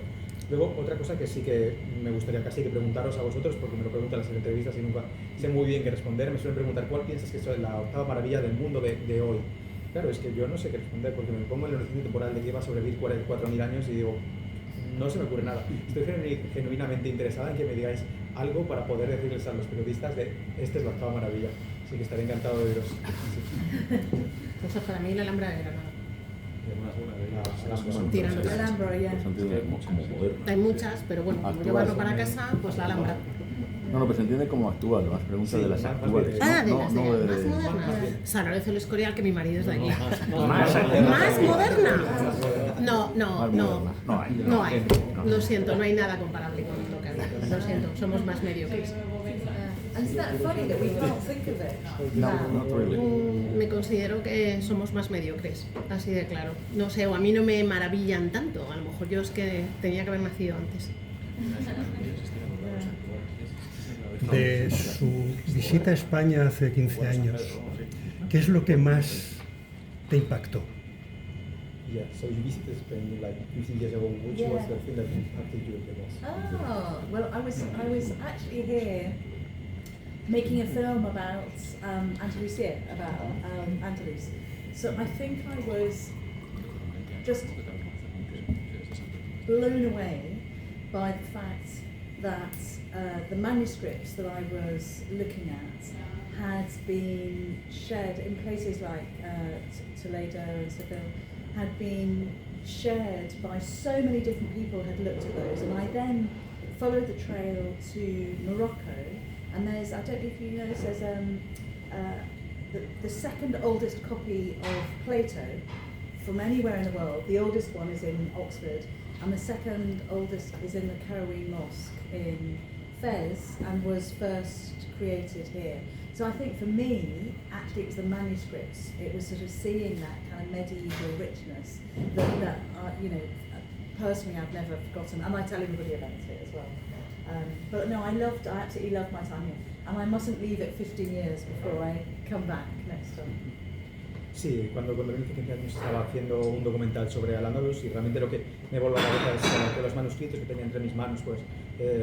Speaker 3: Luego, otra cosa que sí que me gustaría casi que preguntaros a vosotros, porque me lo preguntan en las entrevistas y nunca sé muy bien qué responder, me suelen preguntar ¿cuál piensas que es la 8ª maravilla del mundo de hoy? Claro, es que yo no sé qué responder, porque me pongo en el horizonte temporal de que iba a sobrevivir 4.000 años y digo, no se me ocurre nada. Estoy genuinamente interesada en que me digáis algo para poder decirles a los periodistas de esta es la 8ª maravilla. Así que estaré encantado de veros.
Speaker 4: Pues para mí la Alhambra de Granada. Hay muchas, pero bueno, como llevarlo para casa, pues la Alhambra.
Speaker 12: No, pero se entiende como actual, las preguntas de las actuales.
Speaker 4: Ah, de las más modernas. San Lorenzo del Escorial, que mi marido es de allí. ¿Más moderna? No hay. Lo siento, no hay nada comparable con lo que había. Lo siento, somos más mediocres. Me considero que somos más mediocres, así de claro. No sé, o a mí no me maravillan tanto. A lo mejor yo es que tenía que haber nacido antes.
Speaker 13: De su visita a España hace 15 años, ¿qué es lo que más te impactó?
Speaker 3: Yeah, so you visited Spain like 15 years ago. Which was the thing that impacted you the most?
Speaker 2: Oh, well, I was actually here making a film about Andalusia, about Andalus. So I think I was just blown away by the fact that the manuscripts that I was looking at had been shared in places like Toledo and Seville, had been shared by so many different people who had looked at those, and I then followed the trail to Morocco, and there's, I don't know if you notice, there's the second oldest copy of Plato from anywhere in the world. The oldest one is in Oxford, and the second oldest is in the Karaween Mosque in Fez, and was first created here. So I think for me, actually it was the manuscripts. It was sort of seeing that kind of medieval richness that personally I've never forgotten, and I tell everybody about it as well. But no, I absolutely loved my time here, and I mustn't leave it 15 years before I come back next time.
Speaker 3: Sí, cuando vine hace 15 años estaba haciendo un documental sobre Al-Ándalus, y realmente lo que me vuelve a la cabeza es que los manuscritos que tenía entre mis manos, pues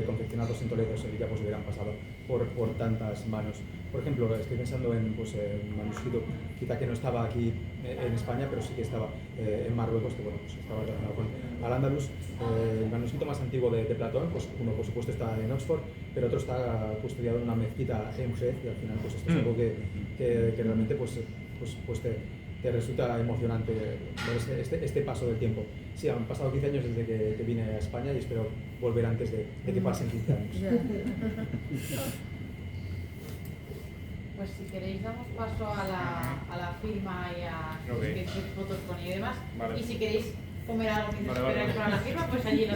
Speaker 3: confeccionados en Toledo, Sevilla, pues hubieran pasado por tantas manos. Por ejemplo, estoy pensando en un manuscrito quizá que no estaba aquí en España, pero sí que estaba en Marruecos, que bueno, pues estaba relacionado con Al-Ándalus. El manuscrito más antiguo de Platón, pues uno por supuesto está en Oxford, pero otro está custodiado en una mezquita en Jerez, y al final pues esto es algo que realmente pues te resulta emocionante ver este paso del tiempo. Sí, han pasado 15 años desde que vine a España, y espero volver antes de que pasen 15 años.
Speaker 1: Pues si queréis damos paso a la firma y a que fotos con y demás. Vale. Y si queréis comer algo mientras esperáis para la firma, pues allí lo